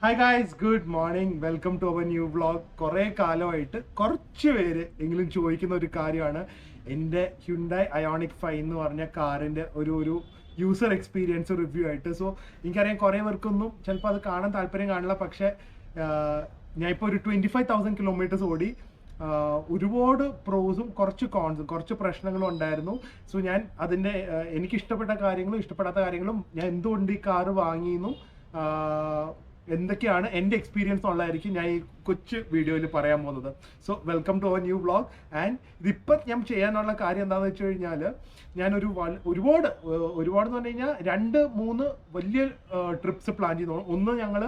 Hi guys, good morning. Welcome to our new vlog. കുറേ കാലമായിട്ട് കുറച്ച് പേര് എങ്കിലും ചോദിക്കുന്ന ഒരു കാര്യമാണ് എൻ്റെ ഹ്യുണ്ടായി അയോണിക് 5 എന്ന് പറഞ്ഞ കാറിൻ്റെ ഒരു യൂസർ എക്സ്പീരിയൻസ് റിവ്യൂ ആയിട്ട്. സോ എനിക്കറിയാം കുറേ പേർക്കൊന്നും ചിലപ്പോൾ അത് കാണാൻ താല്പര്യം കാണില്ല. പക്ഷേ ഞാൻ ഇപ്പോൾ ഒരു 25,000 കിലോമീറ്റേഴ്സ് ഓടി. ഒരുപാട് പ്രോസും കുറച്ച് കോൺസും കുറച്ച് പ്രശ്നങ്ങളും ഉണ്ടായിരുന്നു. സോ ഞാൻ അതിൻ്റെ എനിക്ക് ഇഷ്ടപ്പെട്ട കാര്യങ്ങളും ഇഷ്ടപ്പെടാത്ത കാര്യങ്ങളും ഞാൻ എന്തുകൊണ്ട് ഈ കാറ് വാങ്ങിയെന്നും എന്തൊക്കെയാണ് എൻ്റെ എക്സ്പീരിയൻസ് ഉള്ളതായിരിക്കും ഞാൻ ഈ കൊച്ചു വീഡിയോയിൽ പറയാൻ പോകുന്നത്. So welcome to our new vlog. And ഇതിപ്പം ഞാൻ ചെയ്യാനുള്ള കാര്യം എന്താണെന്ന് വെച്ച് കഴിഞ്ഞാൽ ഞാനൊരു ഒരുപാട് എന്ന് പറഞ്ഞു കഴിഞ്ഞാൽ 2-3 വലിയ ട്രിപ്സ് പ്ലാൻ ചെയ്തു. ഒന്ന് ഞങ്ങൾ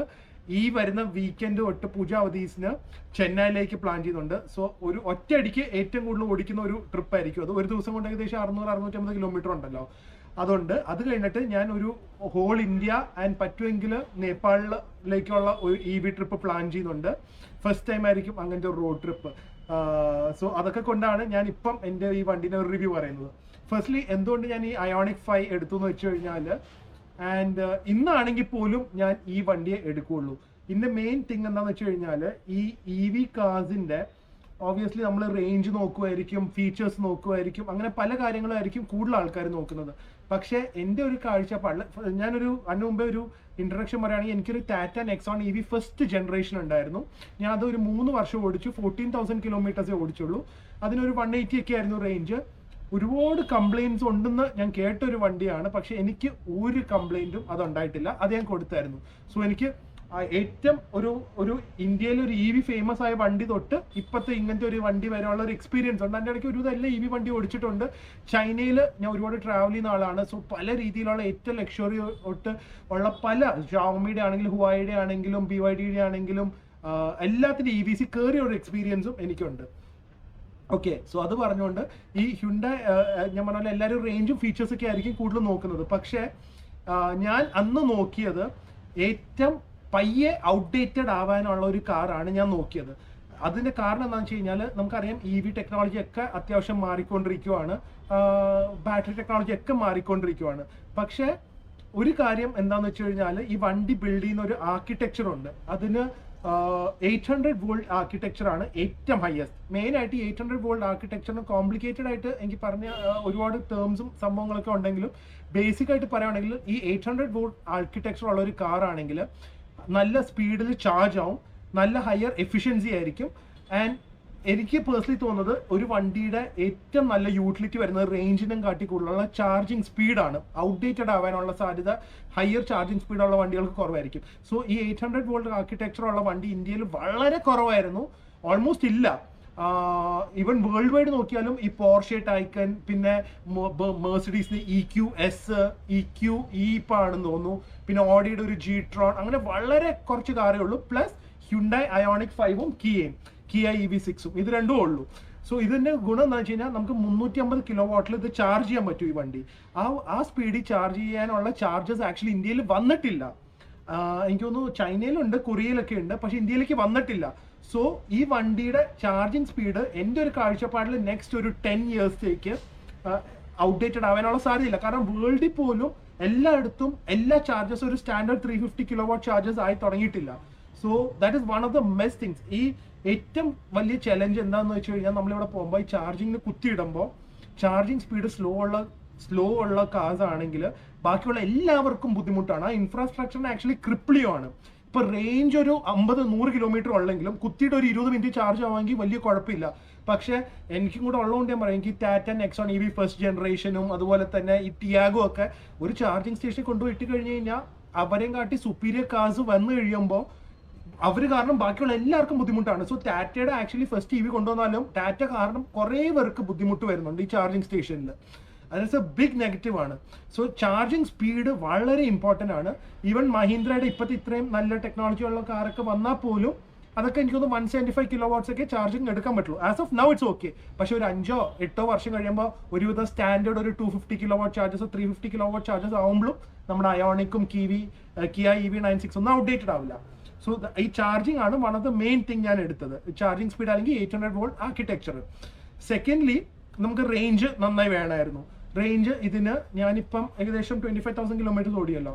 ഈ വരുന്ന വീക്കെൻഡ് തൊട്ട് പൂജ അവധീസിന് ചെന്നൈയിലേക്ക് പ്ലാൻ ചെയ്യുന്നുണ്ട്. സോ ഒരു ഒറ്റയടിക്ക് ഏറ്റവും കൂടുതൽ ഓടിക്കുന്ന ഒരു ട്രിപ്പ് ആയിരിക്കും അത്. ഒരു ദിവസം കൊണ്ട് ഏകദേശം 600-650 കിലോമീറ്റർ ഉണ്ടല്ലോ. അതുകൊണ്ട് അത് കഴിഞ്ഞിട്ട് ഞാൻ ഒരു ഹോൾ ഇന്ത്യ ആൻഡ് പറ്റുമെങ്കിൽ നേപ്പാളിലേക്കുള്ള ഒരു EV ട്രിപ്പ് പ്ലാൻ ചെയ്യുന്നുണ്ട്. ഫസ്റ്റ് ടൈം ആയിരിക്കും അങ്ങനത്തെ ഒരു റോഡ് ട്രിപ്പ്. സോ അതൊക്കെ കൊണ്ടാണ് ഞാൻ ഇപ്പം എൻ്റെ ഈ വണ്ടീൻ്റെ ഒരു റിവ്യൂ പറയുന്നത്. ഫസ്റ്റ്ലി എന്തുകൊണ്ട് ഞാൻ ഈ അയോണിക് 5 എടുത്തു എന്ന് വെച്ച് കഴിഞ്ഞാൽ, ആൻഡ് ഇന്നാണെങ്കിൽ പോലും ഞാൻ ഈ വണ്ടിയെ എടുക്കുകയുള്ളൂ. ഇതിൻ്റെ മെയിൻ തിങ് എന്താണെന്ന് വെച്ച് കഴിഞ്ഞാൽ, ഈ EV കാർസിൻ്റെ ഓബിയസ്ലി നമ്മൾ റേഞ്ച് നോക്കുമായിരിക്കും, ഫീച്ചേഴ്സ് നോക്കുമായിരിക്കും, അങ്ങനെ പല കാര്യങ്ങളായിരിക്കും കൂടുതൽ ആൾക്കാർ നോക്കുന്നത്. പക്ഷേ എൻ്റെ ഒരു കാഴ്ചപ്പാടിൽ അതിന് മുമ്പേ ഒരു ഇൻട്രഡക്ഷൻ പറയുകയാണെങ്കിൽ, എനിക്കൊരു Tata Nexon EV first generation ഉണ്ടായിരുന്നു. ഞാൻ അതൊരു 3 വർഷം ഓടിച്ചു. 14,000 കിലോമീറ്റേഴ്സേ ഓടിച്ചുള്ളൂ. അതിനൊരു 180 ഒക്കെ ആയിരുന്നു റേഞ്ച്. ഒരുപാട് കംപ്ലയിൻറ്റ്സ് ഉണ്ടെന്ന് ഞാൻ കേട്ടൊരു വണ്ടിയാണ്. പക്ഷെ എനിക്ക് ഒരു കംപ്ലയിൻറ്റും അതുണ്ടായിട്ടില്ല. അത് ഞാൻ കൊടുത്തായിരുന്നു. സോ എനിക്ക് ഏറ്റവും ഒരു ഇന്ത്യയിൽ ഒരു EV ഫേമസ് ആയ വണ്ടി തൊട്ട് ഇപ്പോഴത്തെ ഇങ്ങനത്തെ ഒരു വണ്ടി വരെയുള്ള ഒരു എക്സ്പീരിയൻസ് ഉണ്ട്. എൻ്റെ ഇടയ്ക്ക് ഒരു ഇതെല്ലാം EV വണ്ടി ഓടിച്ചിട്ടുണ്ട്. ചൈനയിൽ ഞാൻ ഒരുപാട് ട്രാവൽ ചെയ്യുന്ന ആളാണ്. സോ പല രീതിയിലുള്ള ഏറ്റവും ലക്ഷറി തൊട്ട് ഉള്ള പല ഷാവോമിയുടെ ആണെങ്കിലും ഹുവായിയുടെ ആണെങ്കിലും BYDയുടെ ആണെങ്കിലും എല്ലാത്തിൻ്റെ EVC കയറിയ ഒരു എക്സ്പീരിയൻസും എനിക്കുണ്ട്. ഓക്കെ, സോ അത് പറഞ്ഞുകൊണ്ട് ഈ ഹ്യുണ്ടായി ഞാൻ പറഞ്ഞാൽ എല്ലാവരും റേഞ്ചും ഫീച്ചേഴ്സ് ഒക്കെ ആയിരിക്കും കൂടുതൽ നോക്കുന്നത്. പക്ഷേ ഞാൻ അന്ന് നോക്കിയത് ഏറ്റവും പയ്യെ ഔട്ട്ഡേറ്റഡ് ആവാനുള്ള ഒരു കാറാണ് ഞാൻ നോക്കിയത്. അതിൻ്റെ കാരണം എന്താണെന്ന് വെച്ച് കഴിഞ്ഞാൽ, നമുക്കറിയാം EV ടെക്നോളജി ഒക്കെ അത്യാവശ്യം മാറിക്കൊണ്ടിരിക്കുവാണ്, ബാറ്ററി ടെക്നോളജി ഒക്കെ മാറിക്കൊണ്ടിരിക്കുവാണ്. പക്ഷേ ഒരു കാര്യം എന്താണെന്ന് വെച്ച് കഴിഞ്ഞാൽ, ഈ വണ്ടി ബിൽഡ് ചെയ്യുന്ന ഒരു ആർക്കിടെക്ചർ ഉണ്ട്. അതിന് 800 വോൾട്ട് ആർക്കിടെക്ചറാണ് ഏറ്റവും ഹയസ്റ്റ്. മെയിനായിട്ട് ഈ 800 വോൾട്ട് ആർക്കിടെക്ചറിന് കോംപ്ലിക്കേറ്റഡ് ആയിട്ട് എനിക്ക് പറഞ്ഞ ഒരുപാട് ടേംസും സംഭവങ്ങളൊക്കെ ഉണ്ടെങ്കിലും ബേസിക് ആയിട്ട് പറയുകയാണെങ്കിൽ ഈ 800 വോൾട്ട് ആർക്കിടെക്ചർ ഉള്ള ഒരു കാറാണെങ്കിൽ നല്ല സ്പീഡിൽ ചാർജ് ആവും, നല്ല ഹയർ എഫിഷ്യൻസി ആയിരിക്കും. ആൻഡ് എനിക്ക് പേഴ്സണലി തോന്നുന്നത് ഒരു വണ്ടിയുടെ ഏറ്റവും നല്ല യൂട്ടിലിറ്റി വരുന്നത് റേഞ്ചിനും കാട്ടി കൂടുതലുള്ള ചാർജിങ് സ്പീഡാണ്. ഔട്ട്ഡേറ്റഡ് ആവാനുള്ള സാധ്യത ഹയർ ചാർജിങ് സ്പീഡുള്ള വണ്ടികൾക്ക് കുറവായിരിക്കും. സോ ഈ 800 വോൾട്ട് ആർക്കിടെക്ചർ ഉള്ള വണ്ടി ഇന്ത്യയിൽ വളരെ കുറവായിരുന്നു, ഓൾമോസ്റ്റ് ഇല്ല. ഈവൻ വേൾഡ് വൈഡ് നോക്കിയാലും ഈ പോർഷെ ടൈക്കൻ, പിന്നെ മെർസിഡീസിന് EQS, EQE ഇപ്പം ആണെന്ന് തോന്നുന്നു, പിന്നെ ഓഡിയുടെ ഒരു G-Tron, അങ്ങനെ വളരെ കുറച്ച് കാറേ ഉള്ളൂ. പ്ലസ് ഹ്യുണ്ടായി അയോണിക് 5ഉം കിയ EV6ഉം ഇത് രണ്ടും ഉള്ളൂ. സോ ഇതിൻ്റെ ഗുണം എന്താണെന്ന് വെച്ച് കഴിഞ്ഞാൽ, നമുക്ക് 350 കിലോ വാട്ടിൽ ഇത് ചാർജ് ചെയ്യാൻ പറ്റും ഈ വണ്ടി. ആ സ്പീഡിൽ ചാർജ് ചെയ്യാനുള്ള ചാർജസ് ആക്ച്വലി ഇന്ത്യയിൽ വന്നിട്ടില്ല. എനിക്ക് തോന്നുന്നു ചൈനയിലുണ്ട്, കൊറിയയിലൊക്കെ ഉണ്ട്, പക്ഷെ ഇന്ത്യയിലേക്ക് വന്നിട്ടില്ല. സോ ഈ വണ്ടിയുടെ ചാർജിങ് സ്പീഡ് എൻ്റെ ഒരു കാഴ്ചപ്പാടിൽ നെക്സ്റ്റ് ഒരു 10 ഇയേഴ്സിലേക്ക് ഔട്ട്ഡേറ്റഡ് ആവാനുള്ള സാധ്യതയില്ല. കാരണം വേൾഡിൽ പോലും എല്ലായിടത്തും എല്ലാ ചാർജസ് ഒരു സ്റ്റാൻഡേർഡ് 350 കിലോ വാട്ട് ചാർജസ് ആയി തുടങ്ങിയിട്ടില്ല. So that is one of the best things. ഈ ഏറ്റവും വലിയ ചലഞ്ച് എന്താണെന്ന് വെച്ച് കഴിഞ്ഞാൽ, നമ്മളിവിടെ പോകുമ്പോൾ ഈ ചാർജിങ്ങിന് കുത്തിയിടുമ്പോൾ ചാർജിങ് സ്പീഡ് സ്ലോ ഉള്ള കാർസ് ആണെങ്കിൽ ബാക്കിയുള്ള എല്ലാവർക്കും ബുദ്ധിമുട്ടാണ്. ആ ഇൻഫ്രാസ്ട്രക്ചറിന് ആക്ച്വലി ക്രിപ്പിളിയാണ്. ഇപ്പൊ റേഞ്ച് ഒരു 50-100 കിലോമീറ്റർ ഉള്ളെങ്കിലും കുത്തിയിട്ട് ഒരു 20 മിനിറ്റ് ചാർജ് ആവാമെങ്കിൽ വലിയ കുഴപ്പമില്ല. പക്ഷേ എനിക്കും കൂടെ ഉള്ളതുകൊണ്ട് ഞാൻ പറയാം, എനിക്ക് ടാറ്റ നെക്സോൺ EV ഫസ്റ്റ് ജനറേഷനും അതുപോലെ തന്നെ ഈ ടിയാഗോ ഒക്കെ ഒരു ചാർജിങ് സ്റ്റേഷനിൽ കൊണ്ടുപോയി ഇട്ട് കഴിഞ്ഞ് കഴിഞ്ഞാൽ അവരെയും കാട്ടി സുപ്പീരിയർ കാർസ് വന്നു കഴിയുമ്പോൾ അവർ കാരണം ബാക്കിയുള്ള എല്ലാവർക്കും ബുദ്ധിമുട്ടാണ്. സോ ടാറ്റയുടെ ആക്ച്വലി ഫസ്റ്റ് EV കൊണ്ടുവന്നാലും ടാറ്റ കാരണം കുറേ പേർക്ക് ബുദ്ധിമുട്ട് വരുന്നുണ്ട് ഈ ചാർജിങ് സ്റ്റേഷനിൽ. അതൊരു എ ബിഗ് നെഗറ്റീവ് ആണ്. സോ ചാർജിങ് സ്പീഡ് വളരെ ഇമ്പോർട്ടൻ്റ് ആണ്. ഈവൻ മഹീന്ദ്രയുടെ ഇപ്പോഴത്തെ ഇത്രയും നല്ല ടെക്നോളജി ഉള്ള കാറൊക്കെ വന്നാൽ പോലും അതൊക്കെ എനിക്കൊന്ന് 175 കിലോ വാട്ട്സ് ഒക്കെ ചാർജിങ് എടുക്കാൻ പറ്റുള്ളൂ. As of now it's okay. പക്ഷെ ഒരു 5-8 വർഷം കഴിയുമ്പോൾ ഒരുവിധ സ്റ്റാൻഡേർഡ് ഒരു 250 kilo watt chargers 350 kilo watt chargers ആവുമ്പോഴും നമ്മുടെ അയോണിക്കും കിയ EV96 ഒന്നും ഔട്ട്ഡേറ്റഡ് ആവില്ല. സോ ഈ ചാർജിങ് ആണ് one of the main thing ഞാൻ എടുത്തത്. ചാർജിങ് സ്പീഡ് അല്ലെങ്കിൽ 800 വോൾട്ട് ആർക്കിടെക്ചർ. സെക്കൻഡ്ലി നമുക്ക് റേഞ്ച് നന്നായി വേണമായിരുന്നു. റേഞ്ച് ഇതിന് ഞാനിപ്പം ഏകദേശം 25,000 കിലോമീറ്റേഴ്സ് ഓടിയല്ലോ.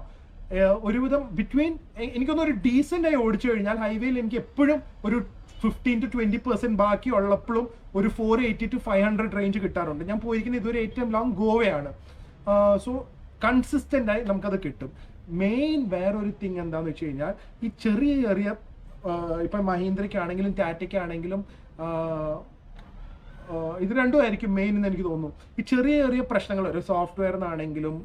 ഒരുവിധം ബിറ്റ്വീൻ എനിക്കൊന്നും ഒരു ഡീസൻ്റ് ആയി ഓടിച്ചു കഴിഞ്ഞാൽ ഹൈവേയിൽ എനിക്ക് എപ്പോഴും ഒരു 15 to 20% ബാക്കി ഉള്ളപ്പോഴും ഒരു 480 to 500 റേഞ്ച് കിട്ടാറുണ്ട്. ഞാൻ പോയിരിക്കുന്നത് ഇതൊരു ഏറ്റവും ലോങ് ഗോവയാണ്. സോ കൺസിസ്റ്റൻ്റ് ആയി നമുക്കത് കിട്ടും. മെയിൻ വേറൊരു തിങ് എന്താണെന്ന് വെച്ച് കഴിഞ്ഞാൽ ഈ ചെറിയ ഇപ്പം മഹീന്ദ്രയ്ക്കാണെങ്കിലും ടാറ്റയ്ക്കാണെങ്കിലും ഇത് രണ്ടും ആയിരിക്കും മെയിൻ എന്ന് എനിക്ക് തോന്നുന്നു. ഈ ചെറിയ പ്രശ്നങ്ങൾ ഒരു സോഫ്റ്റ്വെയറിനാണെങ്കിലും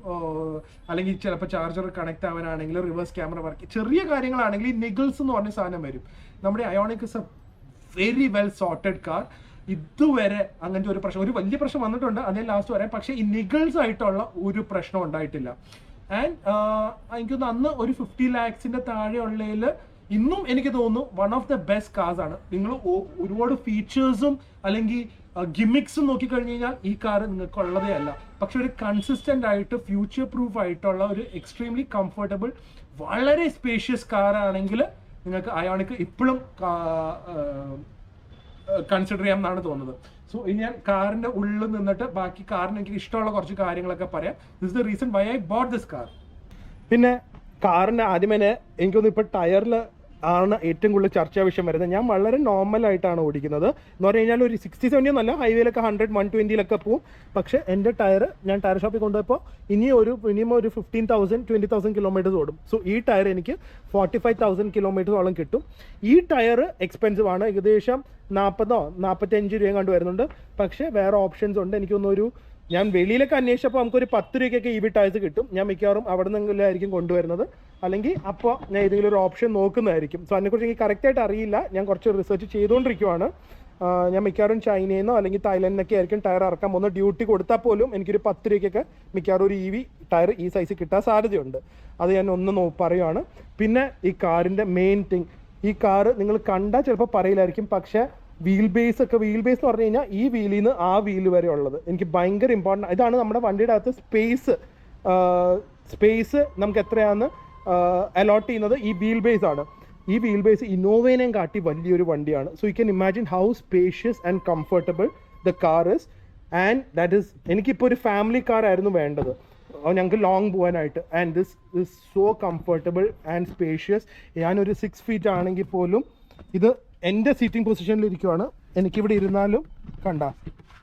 അല്ലെങ്കിൽ ചിലപ്പോൾ ചാർജർ കണക്ട് ആവാനാണെങ്കിലും റിവേഴ്സ് ക്യാമറ വർക്ക് ചെറിയ കാര്യങ്ങളാണെങ്കിൽ ഈ നിഗിൾസ് എന്ന് പറഞ്ഞ സാധനം വരും. നമ്മുടെ Ioniq is a very well sorted car. ഇതുവരെ അങ്ങനത്തെ ഒരു പ്രശ്നം, ഒരു വലിയ പ്രശ്നം വന്നിട്ടുണ്ട്, അതിന് ലാസ്റ്റ് വരാം. പക്ഷേ ഈ നിഗിൾസ് ആയിട്ടുള്ള ഒരു പ്രശ്നം ഉണ്ടായിട്ടില്ല. ആൻഡ് എനിക്കൊന്ന് അന്ന് ഒരു 50 lakhs താഴെയുള്ളതിൽ ഇന്നും എനിക്ക് തോന്നുന്നു one of the best cars ആണ്. നിങ്ങൾ ഒരുപാട് ഫീച്ചേഴ്സും അല്ലെങ്കിൽ ഗിമിക്സും നോക്കിക്കഴിഞ്ഞ് കഴിഞ്ഞാൽ ഈ കാർ നിങ്ങൾക്ക് ഉള്ളതേ അല്ല. പക്ഷെ ഒരു കൺസിസ്റ്റന്റ് ആയിട്ട് ഫ്യൂച്ചർ പ്രൂഫ് ആയിട്ടുള്ള ഒരു എക്സ്ട്രീംലി കംഫർട്ടബിൾ വളരെ സ്പേഷ്യസ് കാർ ആണെങ്കിൽ നിങ്ങൾക്ക് അയോണിക് ഇപ്പോഴും കൺസിഡർ ചെയ്യാമെന്നാണ് തോന്നുന്നത്. സോ ഇനി ഞാൻ കാറിന്റെ ഉള്ളിൽ നിന്നിട്ട് ബാക്കി കാറിന് എനിക്ക് ഇഷ്ടമുള്ള കുറച്ച് കാര്യങ്ങളൊക്കെ പറയാം. This is the reason why I boat this car. പിന്നെ കാറിന്റെ ആദ്യമേ എനിക്കൊന്ന് ഇപ്പോൾ ടയറിൽ ആണ് ഏറ്റവും കൂടുതൽ ചർച്ചാ വിഷയം വരുന്നത്. ഞാൻ വളരെ നോർമലായിട്ടാണ് ഓടിക്കുന്നത്. എന്ന് പറഞ്ഞു കഴിഞ്ഞാൽ ഒരു 60-70 ഒന്നല്ല, ഹൈവേയിലൊക്കെ 100-120 പോവും. പക്ഷേ എൻ്റെ ടയർ ഞാൻ ടയർ ഷോപ്പിൽ കൊണ്ടുപോയപ്പോൾ മിനിമം ഒരു 15,000-20,000 കിലോമീറ്റേഴ്സ് ഓടും. സോ ഈ ടയർ എനിക്ക് 45,000 കിലോമീറ്ററോളം കിട്ടും. ഈ ടയർ എക്സ്പെൻസീവ് ആണ്, ഏകദേശം 40-45 രൂപയും കണ്ടു വരുന്നുണ്ട്. പക്ഷേ വേറെ ഓപ്ഷൻസ് ഉണ്ട്. എനിക്കൊന്നൊരു ഞാൻ വെളിയിലൊക്കെ അന്വേഷിച്ചപ്പോൾ നമുക്കൊരു 10 രൂപയ്ക്കൊക്കെ EV ടയർസ് കിട്ടും. ഞാൻ മിക്കവാറും അവിടെ നിന്നെങ്കിലായിരിക്കും കൊണ്ടുവരുന്നത്, അല്ലെങ്കിൽ അപ്പോൾ ഞാൻ ഏതെങ്കിലും ഒരു ഓപ്ഷൻ നോക്കുന്നതായിരിക്കും. സോ അതിനെക്കുറിച്ച് എനിക്ക് കറക്റ്റായിട്ട് അറിയില്ല. ഞാൻ കുറച്ച് റിസർച്ച് ചെയ്തുകൊണ്ടിരിക്കുവാണ്. ഞാൻ മിക്കവാറും ചൈനയിൽ നിന്നോ അല്ലെങ്കിൽ തായ്ലൻഡിൽ നിന്നൊക്കെ ആയിരിക്കും ടയർ ഇറക്കാൻ പോകുന്നത്. ഡ്യൂട്ടി കൊടുത്താൽ പോലും എനിക്കൊരു 10 രൂപയ്ക്കൊക്കെ മിക്കവാറും ഒരു EV ടയർ ഈ സൈസിൽ കിട്ടാൻ സാധ്യതയുണ്ട്. അത് ഞാൻ ഒന്ന് പറയുവാണ്. പിന്നെ ഈ കാറിൻ്റെ മെയിൻ തിങ്, ഈ കാറ് നിങ്ങൾ കണ്ടാൽ ചിലപ്പോൾ പറയില്ലായിരിക്കും, പക്ഷേ വീൽ ബേസ് എന്ന് പറഞ്ഞു കഴിഞ്ഞാൽ ഈ വീലിൽ നിന്ന് ആ വീല് വരെ ഉള്ളത് എനിക്ക് ഭയങ്കര ഇമ്പോർട്ടൻ്റ്. ഇതാണ് നമ്മുടെ വണ്ടിയുടെ അകത്ത് സ്പേസ് നമുക്ക് എത്രയാണെന്ന് അലോട്ട് ചെയ്യുന്നത് ഈ വീൽ ബേസ് ആണ്. ഈ വീൽ ബേസ് ഇന്നോവേനെയും കാട്ടി വലിയൊരു വണ്ടിയാണ്. So you can imagine how spacious and comfortable the car is. And that is എനിക്കിപ്പോൾ ഒരു ഫാമിലി കാർ ആയിരുന്നു വേണ്ടത്, ഞങ്ങൾക്ക് ലോങ് പോകാനായിട്ട്. And this is so comfortable and spacious. ഞാനൊരു 6 feet ആണെങ്കിൽ പോലും ഇത് എൻ്റെ സീറ്റിംഗ് പൊസിഷനിൽ ഇരിക്കുവാണ്. എനിക്കിവിടെ ഇരുന്നാലും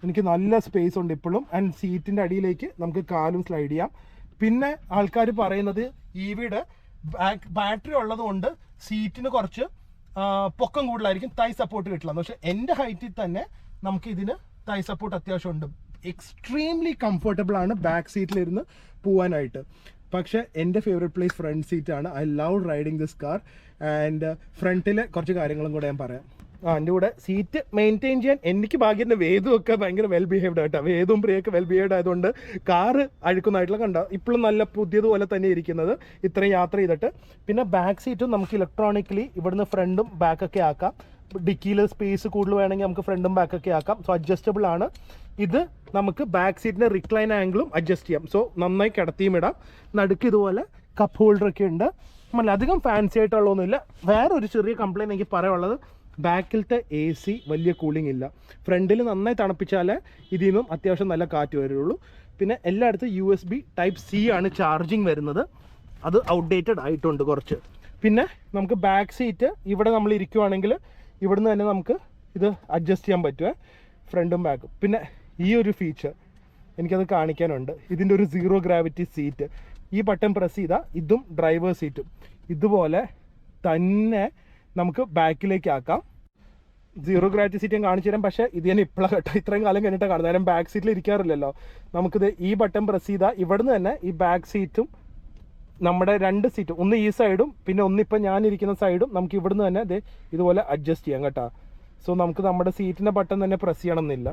എനിക്ക് നല്ല സ്പേസ് ഉണ്ട് ഇപ്പോഴും. ആൻഡ് സീറ്റിൻ്റെ അടിയിലേക്ക് നമുക്ക് കാലും സ്ലൈഡ് ചെയ്യാം. പിന്നെ ആൾക്കാർ പറയുന്നത് EVയുടെ ബാറ്ററി ഉള്ളത് കൊണ്ട് സീറ്റിന് കുറച്ച് പൊക്കം കൂടുതലായിരിക്കും, തൈ സപ്പോർട്ട് കിട്ടില്ല. പക്ഷേ എൻ്റെ ഹൈറ്റിൽ തന്നെ നമുക്ക് ഇതിന് തൈ സപ്പോർട്ട് അത്യാവശ്യമുണ്ട്. എക്സ്ട്രീംലി കംഫർട്ടബിൾ ആണ് ബാക്ക് സീറ്റിലിരുന്ന് പോകാനായിട്ട്. പക്ഷേ എൻ്റെ ഫേവറേറ്റ് പ്ലേസ് ഫ്രണ്ട് സീറ്റാണ്. I love riding this car. And ഫ്രണ്ടിലെ കുറച്ച് കാര്യങ്ങളും കൂടെ ഞാൻ പറയാം. എൻ്റെ കൂടെ സീറ്റ് മെയിൻറ്റെയിൻ ചെയ്യാൻ എനിക്ക് ഭാഗ്യം വേദുമൊക്കെ ഭയങ്കര വെൽ ബിഹേവ്ഡ് ആയിട്ടാണ്. വേദവും പ്രിയൊക്കെ വെൽ ബിഹേവ്ഡ് ആയതുകൊണ്ട് കാറ് അഴുക്കുന്നതായിട്ടുള്ള കണ്ട ഇപ്പോഴും നല്ല പുതിയതുപോലെ തന്നെ ഇരിക്കുന്നത് ഇത്രയും യാത്ര ചെയ്തിട്ട്. പിന്നെ ബാക്ക് സീറ്റും നമുക്ക് ഇലക്ട്രോണിക്കലി ഇവിടുന്ന് ഫ്രണ്ടും ബാക്കൊക്കെ ആക്കാം. ഡിക്കിയിൽ സ്പേസ് കൂടുതൽ വേണമെങ്കിൽ നമുക്ക് ഫ്രണ്ടും ബാക്കൊക്കെ ആക്കാം. സോ അഡ്ജസ്റ്റബിൾ ആണ്. ഇത് നമുക്ക് ബാക്ക് സീറ്റിൻ്റെ റിക്ലൈൻ ആംഗിളും അഡ്ജസ്റ്റ് ചെയ്യാം. സോ നന്നായി കിടത്തിയും ഇടാം. നടുക്ക് ഇതുപോലെ കപ്പ് ഹോൾഡറൊക്കെ ഉണ്ട്. അധികം ഫാൻസി ആയിട്ടുള്ളതൊന്നുമില്ല. വേറൊരു ചെറിയ കംപ്ലയിൻറ്റ് എനിക്ക് പറയാനുള്ളത്, ബാക്കിലത്തെ AC വലിയ കൂളിംഗ് ഇല്ല. ഫ്രണ്ടിൽ നന്നായി തണുപ്പിച്ചാലേ ഇതിൽ നിന്നും അത്യാവശ്യം നല്ല കാറ്റ് വരുള്ളൂ. പിന്നെ എല്ലായിടത്തും USB Type-C ആണ് ചാർജിങ് വരുന്നത്. അത് ഔട്ട്ഡേറ്റഡ് ആയിട്ടുണ്ട് കുറച്ച്. പിന്നെ നമുക്ക് ബാക്ക് സീറ്റ് ഇവിടെ നമ്മൾ ഇരിക്കുവാണെങ്കിൽ ഇവിടുന്ന് തന്നെ നമുക്ക് ഇത് അഡ്ജസ്റ്റ് ചെയ്യാൻ പറ്റുമേ, ഫ്രണ്ടും ബാക്കും. പിന്നെ ഈ ഒരു ഫീച്ചർ എനിക്കത് കാണിക്കാനുണ്ട്. ഇതിൻ്റെ ഒരു 0 gravity സീറ്റ്. ഈ ബട്ടൺ പ്രസ് ചെയ്താൽ ഇതും ഡ്രൈവർ സീറ്റും ഇതുപോലെ തന്നെ നമുക്ക് ബാക്കിലേക്ക് ആക്കാം. 0 gravity സീറ്റ് ഞാൻ കാണിച്ചു തരാം. പക്ഷേ ഇത് ഞാൻ ഇപ്പോഴാണ് കേട്ടോ, ഇത്രയും കാലം കഴിഞ്ഞിട്ട് കാണുന്നത്. കാരണം ബാക്ക് സീറ്റിൽ ഇരിക്കാറില്ലല്ലോ. നമുക്കിത് ഈ ബട്ടൺ പ്രസ് ചെയ്താൽ ഇവിടുന്ന് തന്നെ ഈ ബാക്ക് സീറ്റും നമ്മുടെ 2 സീറ്റും, ഒന്ന് ഈ സൈഡും പിന്നെ ഒന്നിപ്പോൾ ഞാനിരിക്കുന്ന സൈഡും നമുക്ക് ഇവിടുന്ന് തന്നെ ഇത് ഇതുപോലെ അഡ്ജസ്റ്റ് ചെയ്യാം കേട്ടോ. സോ നമുക്ക് നമ്മുടെ സീറ്റിൻ്റെ ബട്ടൺ തന്നെ പ്രസ് ചെയ്യണമെന്നില്ല.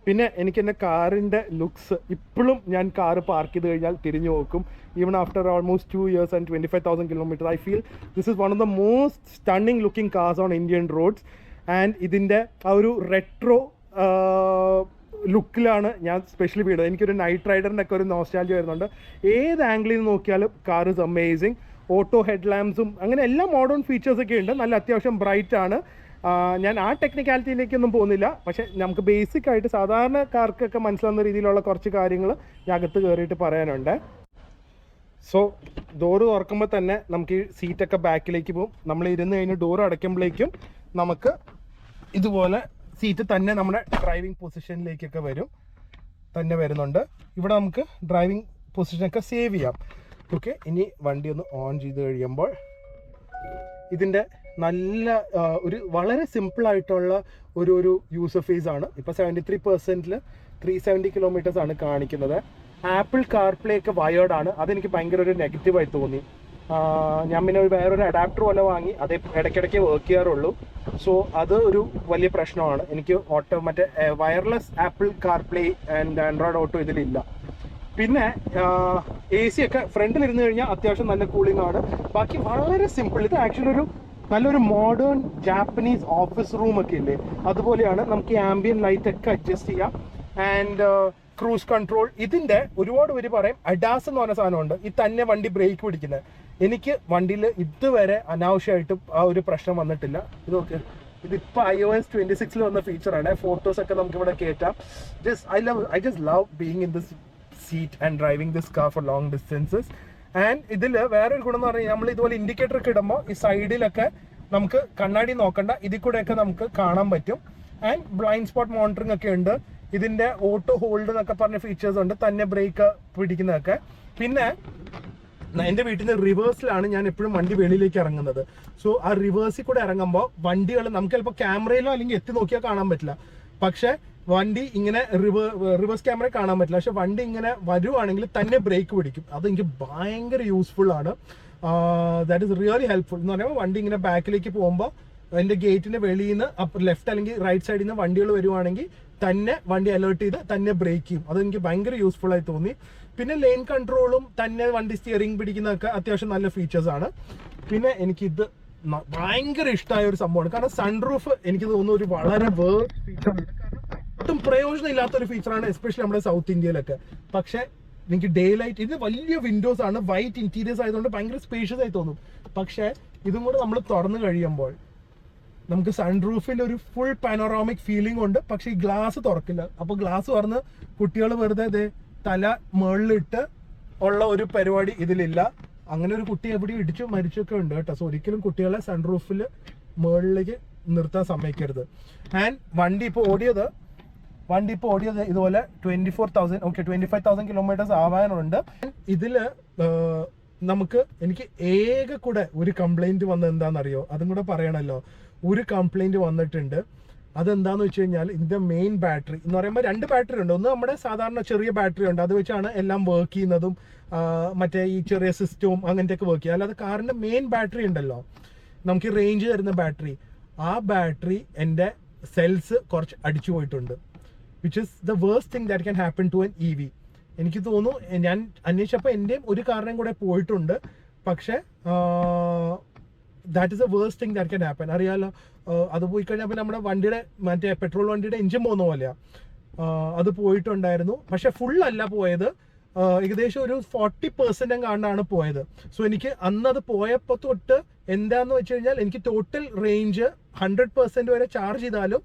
പിന്നെ എനിക്ക് എൻ്റെ കാറിൻ്റെ ലുക്സ് ഇപ്പോഴും ഞാൻ കാറ് പാർക്ക് ചെയ്ത് കഴിഞ്ഞാൽ തിരിഞ്ഞു നോക്കും. Even after almost 2 years and 25,000 kilometers, I feel this is one of the most stunning looking cars on Indian roads. And ഇതിൻ്റെ ആ ഒരു റെട്രോ ലുക്കിലാണ് ഞാൻ സ്പെഷ്യലി വീട്. എനിക്കൊരു നൈറ്റ് റൈഡറിൻ്റെ ഒക്കെ ഒരു നോസ്റ്റാൾജിയ വരുന്നുണ്ട്. ഏത് ആംഗിളിൽ നിന്ന് നോക്കിയാലും car is amazing. Auto head ലാംപ്സും അങ്ങനെ എല്ലാ മോഡേൺ ഫീച്ചേഴ്സൊക്കെ ഉണ്ട്. നല്ല അത്യാവശ്യം ബ്രൈറ്റ് ആണ്. ഞാൻ ആ ടെക്നിക്കാലിറ്റിയിലേക്കൊന്നും പോകുന്നില്ല. പക്ഷേ നമുക്ക് ബേസിക് ആയിട്ട് സാധാരണക്കാർക്കൊക്കെ മനസ്സിലാവുന്ന രീതിയിലുള്ള കുറച്ച് കാര്യങ്ങൾ ഞാൻ അകത്ത് കയറിയിട്ട് പറയാനുണ്ട്. സോ ഡോറ് തുറക്കുമ്പോൾ തന്നെ നമുക്ക് ഈ സീറ്റൊക്കെ ബാക്കിലേക്ക് പോകും. നമ്മൾ ഇരുന്ന് കഴിഞ്ഞ് ഡോറ് അടയ്ക്കുമ്പോഴേക്കും നമുക്ക് ഇതുപോലെ സീറ്റ് തന്നെ നമ്മുടെ ഡ്രൈവിംഗ് പൊസിഷനിലേക്കൊക്കെ വരും, തന്നെ വരുന്നുണ്ട്. ഇവിടെ നമുക്ക് ഡ്രൈവിംഗ് പൊസിഷനൊക്കെ സേവ് ചെയ്യാം. ഓക്കെ, ഇനി വണ്ടി ഒന്ന് ഓൺ ചെയ്ത് കഴിയുമ്പോൾ ഇതിൻ്റെ നല്ല ഒരു വളരെ സിമ്പിളായിട്ടുള്ള ഒരു യൂസർ ഫേസ് ആണ്. ഇപ്പോൾ 73%-ൽ 370 കിലോമീറ്റേഴ്സ് ആണ് കാണിക്കുന്നത്. ആപ്പിൾ കാർപ്ലേ ഒക്കെ വയേർഡ് ആണ്. അതെനിക്ക് ഭയങ്കര ഒരു നെഗറ്റീവായി തോന്നി. ഞാൻ പിന്നെ വേറൊരു അഡാപ്റ്റർ പോലെ വാങ്ങി, അതേ ഇടയ്ക്കിടയ്ക്ക് വർക്ക് ചെയ്യാറുള്ളൂ. സോ അത് ഒരു വലിയ പ്രശ്നമാണ്. എനിക്ക് മറ്റേ wireless Apple CarPlay and Android auto ഇതിലില്ല. പിന്നെ AC ഒക്കെ ഫ്രണ്ടിലിരുന്ന് കഴിഞ്ഞാൽ അത്യാവശ്യം നല്ല കൂളിംഗ് ആണ്. ബാക്കി വളരെ സിമ്പിൾ. ഇത് ആക്ച്വലി ഒരു നല്ലൊരു മോഡേൺ ജാപ്പനീസ് ഓഫീസ് റൂമൊക്കെ ഇല്ലേ, അതുപോലെയാണ്. നമുക്ക് ഈ ആംബിയൻ ലൈറ്റ് ഒക്കെ അഡ്ജസ്റ്റ് ചെയ്യാം. And cruise control. ഇതിൻ്റെ ഒരുപാട് പേര് പറയും അഡാസ് എന്ന് പറഞ്ഞ സാധനമുണ്ട്, ഈ തന്നെ വണ്ടി ബ്രേക്ക് പിടിക്കുന്നത്. എനിക്ക് വണ്ടിയിൽ ഇതുവരെ അനാവശ്യമായിട്ട് ആ ഒരു പ്രശ്നം വന്നിട്ടില്ല. ഇതൊക്കെ ഇതിപ്പോൾ iOS 26 വന്ന ഫീച്ചറാണ്. ഫോട്ടോസൊക്കെ നമുക്കിവിടെ കയറ്റാം. I just love being in this seat and driving this car for long distances. And ഇതിൽ വേറൊരു ഗുണം എന്ന് പറഞ്ഞാൽ നമ്മൾ ഇതുപോലെ ഇൻഡിക്കേറ്റർ ഒക്കെ ഇടുമ്പോൾ ഈ സൈഡിലൊക്കെ നമുക്ക് കണ്ണാടി നോക്കണ്ട, ഇതിൽ കൂടെയൊക്കെ നമുക്ക് കാണാൻ പറ്റും. ആൻഡ് ബ്ലൈൻഡ് സ്പോട്ട് മോണിറ്ററിംഗ് ഒക്കെ ഉണ്ട്. ഇതിൻ്റെ ഓട്ടോ ഹോൾഡ് എന്നൊക്കെ പറഞ്ഞ ഫീച്ചേഴ്സ് ഉണ്ട്, തന്നെ ബ്രേക്ക് പിടിക്കുന്നതൊക്കെ. പിന്നെ എൻ്റെ വീട്ടിൽ നിന്ന് റിവേഴ്സിലാണ് ഞാൻ എപ്പോഴും വണ്ടി വെളിയിലേക്ക് ഇറങ്ങുന്നത്. സോ ആ റിവേഴ്സിൽ കൂടെ ഇറങ്ങുമ്പോൾ വണ്ടികൾ നമുക്ക് ചിലപ്പോൾ ക്യാമറയിലോ അല്ലെങ്കിൽ എത്തി നോക്കിയാൽ കാണാൻ പറ്റില്ല. പക്ഷേ വണ്ടി ഇങ്ങനെ റിവേഴ്സ് ക്യാമറ കാണാൻ പറ്റില്ല. പക്ഷെ വണ്ടി ഇങ്ങനെ വരുവാണെങ്കിൽ തന്നെ ബ്രേക്ക് പിടിക്കും. അതെനിക്ക് ഭയങ്കര യൂസ്ഫുൾ ആണ്. ദാറ്റ് ഈസ് റിയലി ഹെൽപ്ഫുൾ എന്ന് പറയുമ്പോൾ വണ്ടി ഇങ്ങനെ ബാക്കിലേക്ക് പോകുമ്പോൾ എൻ്റെ ഗേറ്റിൻ്റെ വെളിയിൽ നിന്ന് ലെഫ്റ്റ് അല്ലെങ്കിൽ റൈറ്റ് സൈഡിൽ നിന്ന് വണ്ടികൾ വരുവാണെങ്കിൽ തന്നെ വണ്ടി അലേർട്ട് ചെയ്ത് തന്നെ ബ്രേക്ക് ചെയ്യും. അതെനിക്ക് ഭയങ്കര യൂസ്ഫുൾ ആയി തോന്നി. പിന്നെ ലെയിൻ കൺട്രോളും തന്നെ വണ്ടി സ്റ്റിയറിംഗ് പിടിക്കുന്നതൊക്കെ അത്യാവശ്യം നല്ല ഫീച്ചേഴ്സ് ആണ്. പിന്നെ എനിക്കിത് ഭയങ്കര ഇഷ്ടമായ ഒരു സംഭവമാണ്. കാരണം സൺറൂഫ് എനിക്ക് തോന്നുന്നു ഒരു വളരെ വേർഡ് ഫീച്ചറാണ്. ഒട്ടും പ്രയോജനം ഇല്ലാത്തൊരു ഫീച്ചറാണ്, എസ്പെഷ്യലി നമ്മുടെ സൗത്ത് ഇന്ത്യയിലൊക്കെ. പക്ഷേ എനിക്ക് ഡേ ലൈറ്റ്, ഇത് വലിയ വിൻഡോസ് ആണ്, വൈറ്റ് ഇന്റീരിയേഴ്സ് ആയതുകൊണ്ട് ഭയങ്കര സ്പേഷ്യസ് ആയി തോന്നും. പക്ഷേ ഇതും കൂടെ നമ്മൾ തുറന്നു കഴിയുമ്പോൾ നമുക്ക് സൺറൂഫിൽ ഒരു ഫുൾ പാനോറാമിക് ഫീലിംഗ് ഉണ്ട്. പക്ഷേ ഈ ഗ്ലാസ് തുറക്കില്ല. അപ്പോൾ ഗ്ലാസ് തുറന്ന് കുട്ടികൾ വെറുതെ തല മുകളിലിട്ട് ഉള്ള ഒരു പരിപാടി ഇതിലില്ല. അങ്ങനെ ഒരു കുട്ടി എവിടെയും ഇടിച്ചു മരിച്ചൊക്കെ ഉണ്ട് കേട്ടോ. സോ ഒരിക്കലും കുട്ടികളെ സൺറൂഫിൽ മുകളിലേക്ക് നിർത്താൻ സമ്മതിക്കരുത്. ആൻഡ് വണ്ടി ഇപ്പോൾ ഓടിയത് ഇതുപോലെ 25,000 കിലോമീറ്റേഴ്സ് ആവാനുണ്ട്. ഇതിൽ എനിക്ക് കൂടെ ഒരു കംപ്ലൈന്റ് വന്നത് എന്താണെന്നറിയോ? അതും കൂടെ പറയണല്ലോ. ഒരു കംപ്ലൈന്റ് വന്നിട്ടുണ്ട്. അതെന്താന്ന് വെച്ച് കഴിഞ്ഞാൽ ഇതിന്റെ മെയിൻ ബാറ്ററി എന്ന് പറയുമ്പോൾ 2 ബാറ്ററി ഉണ്ട്. ഒന്ന് നമ്മുടെ സാധാരണ ചെറിയ ബാറ്ററി ഉണ്ട്, അത് വെച്ചാണ് എല്ലാം വർക്ക് ചെയ്യുന്നതും മറ്റേ ഈ ചെറിയ സിസ്റ്റവും അങ്ങനത്തെയൊക്കെ വർക്ക് ചെയ്യുക. അല്ലാതെ കാറിന്റെ മെയിൻ ബാറ്ററി ഉണ്ടല്ലോ, നമുക്ക് റേഞ്ച് തരുന്ന ബാറ്ററി, ആ ബാറ്ററി എൻ്റെ സെൽസ് കുറച്ച് അടിച്ചു പോയിട്ടുണ്ട്. Which is the worst thing that can happen to an EV. എനിക്ക് തോന്നുന്നു ഞാൻ അന്വേഷിച്ചപ്പോൾ എൻ്റെയും ഒരു കാറിനെയും കൂടെ പോയിട്ടുണ്ട്. പക്ഷേ that is A worst thing that can happen. അറിയാമല്ലോ, അത് പോയി കഴിഞ്ഞാൽ നമ്മുടെ വണ്ടിയുടെ മറ്റേ പെട്രോൾ വണ്ടിയുടെ എഞ്ചിൻ പോകുന്ന പോലെയാണ്. അത് പോയിട്ടുണ്ടായിരുന്നു. പക്ഷെ ഫുള്ളല്ല പോയത്, ഏകദേശം ഒരു 40% എങ്ങാണ്ടാണ് പോയത്. സോ എനിക്ക് അന്ന് അത് പോയപ്പോൾ തൊട്ട് എന്താന്ന് വെച്ച് കഴിഞ്ഞാൽ എനിക്ക് ടോട്ടൽ റേഞ്ച് 100% വരെ ചാർജ് ചെയ്താലും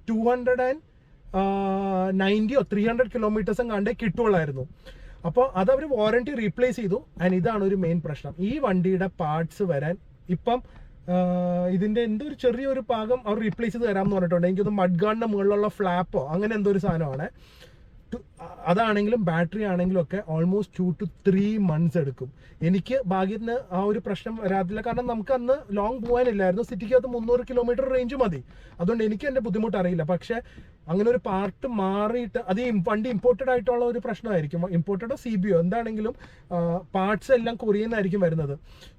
290 or 300 കിലോമീറ്റേഴ്സും കണ്ടേ കിട്ടുള്ളായിരുന്നു. അപ്പോൾ അതവർ വാറണ്ടി റീപ്ലേസ് ചെയ്തു. ആൻഡ് ഇതാണ് ഒരു മെയിൻ പ്രശ്നം. ഈ വണ്ടിയുടെ പാർട്സ് വരാൻ ഇപ്പം ഇതിൻ്റെ എന്തോ ഒരു ചെറിയൊരു ഭാഗം അവർ റീപ്ലേസ് ചെയ്ത് തരാമെന്ന് പറഞ്ഞിട്ടുണ്ട്. എനിക്കൊന്ന് മഡ് ഗാർഡിൻ്റെ മുകളിലുള്ള ഫ്ലാപ്പോ അങ്ങനെ എന്തോ ഒരു സാധനമാണ്. അതാണെങ്കിലും ബാറ്ററി ആണെങ്കിലും ഒക്കെ ഓൾമോസ്റ്റ് 2 to 3 months എടുക്കും. എനിക്ക് ഭാഗ്യത്തിന് ആ ഒരു പ്രശ്നം വരാത്തില്ല. കാരണം നമുക്ക് അന്ന് ലോങ് പോകാനില്ലായിരുന്നു. സിറ്റിക്കകത്ത് 300 കിലോമീറ്റർ റേഞ്ച് മതി. അതുകൊണ്ട് എനിക്ക് എൻ്റെ ബുദ്ധിമുട്ട് അറിയില്ല. പക്ഷേ അങ്ങനെ ഒരു പാർട്ട് മാറിയിട്ട് അത് ഈ വണ്ടി ഇമ്പോർട്ടഡ് ആയിട്ടുള്ള ഒരു പ്രശ്നമായിരിക്കും. ഇമ്പോർട്ടഡോ CBO എന്താണെങ്കിലും പാർട്സ് എല്ലാം കൊറിയയിൽ നിന്നായിരിക്കും വരുന്നത്.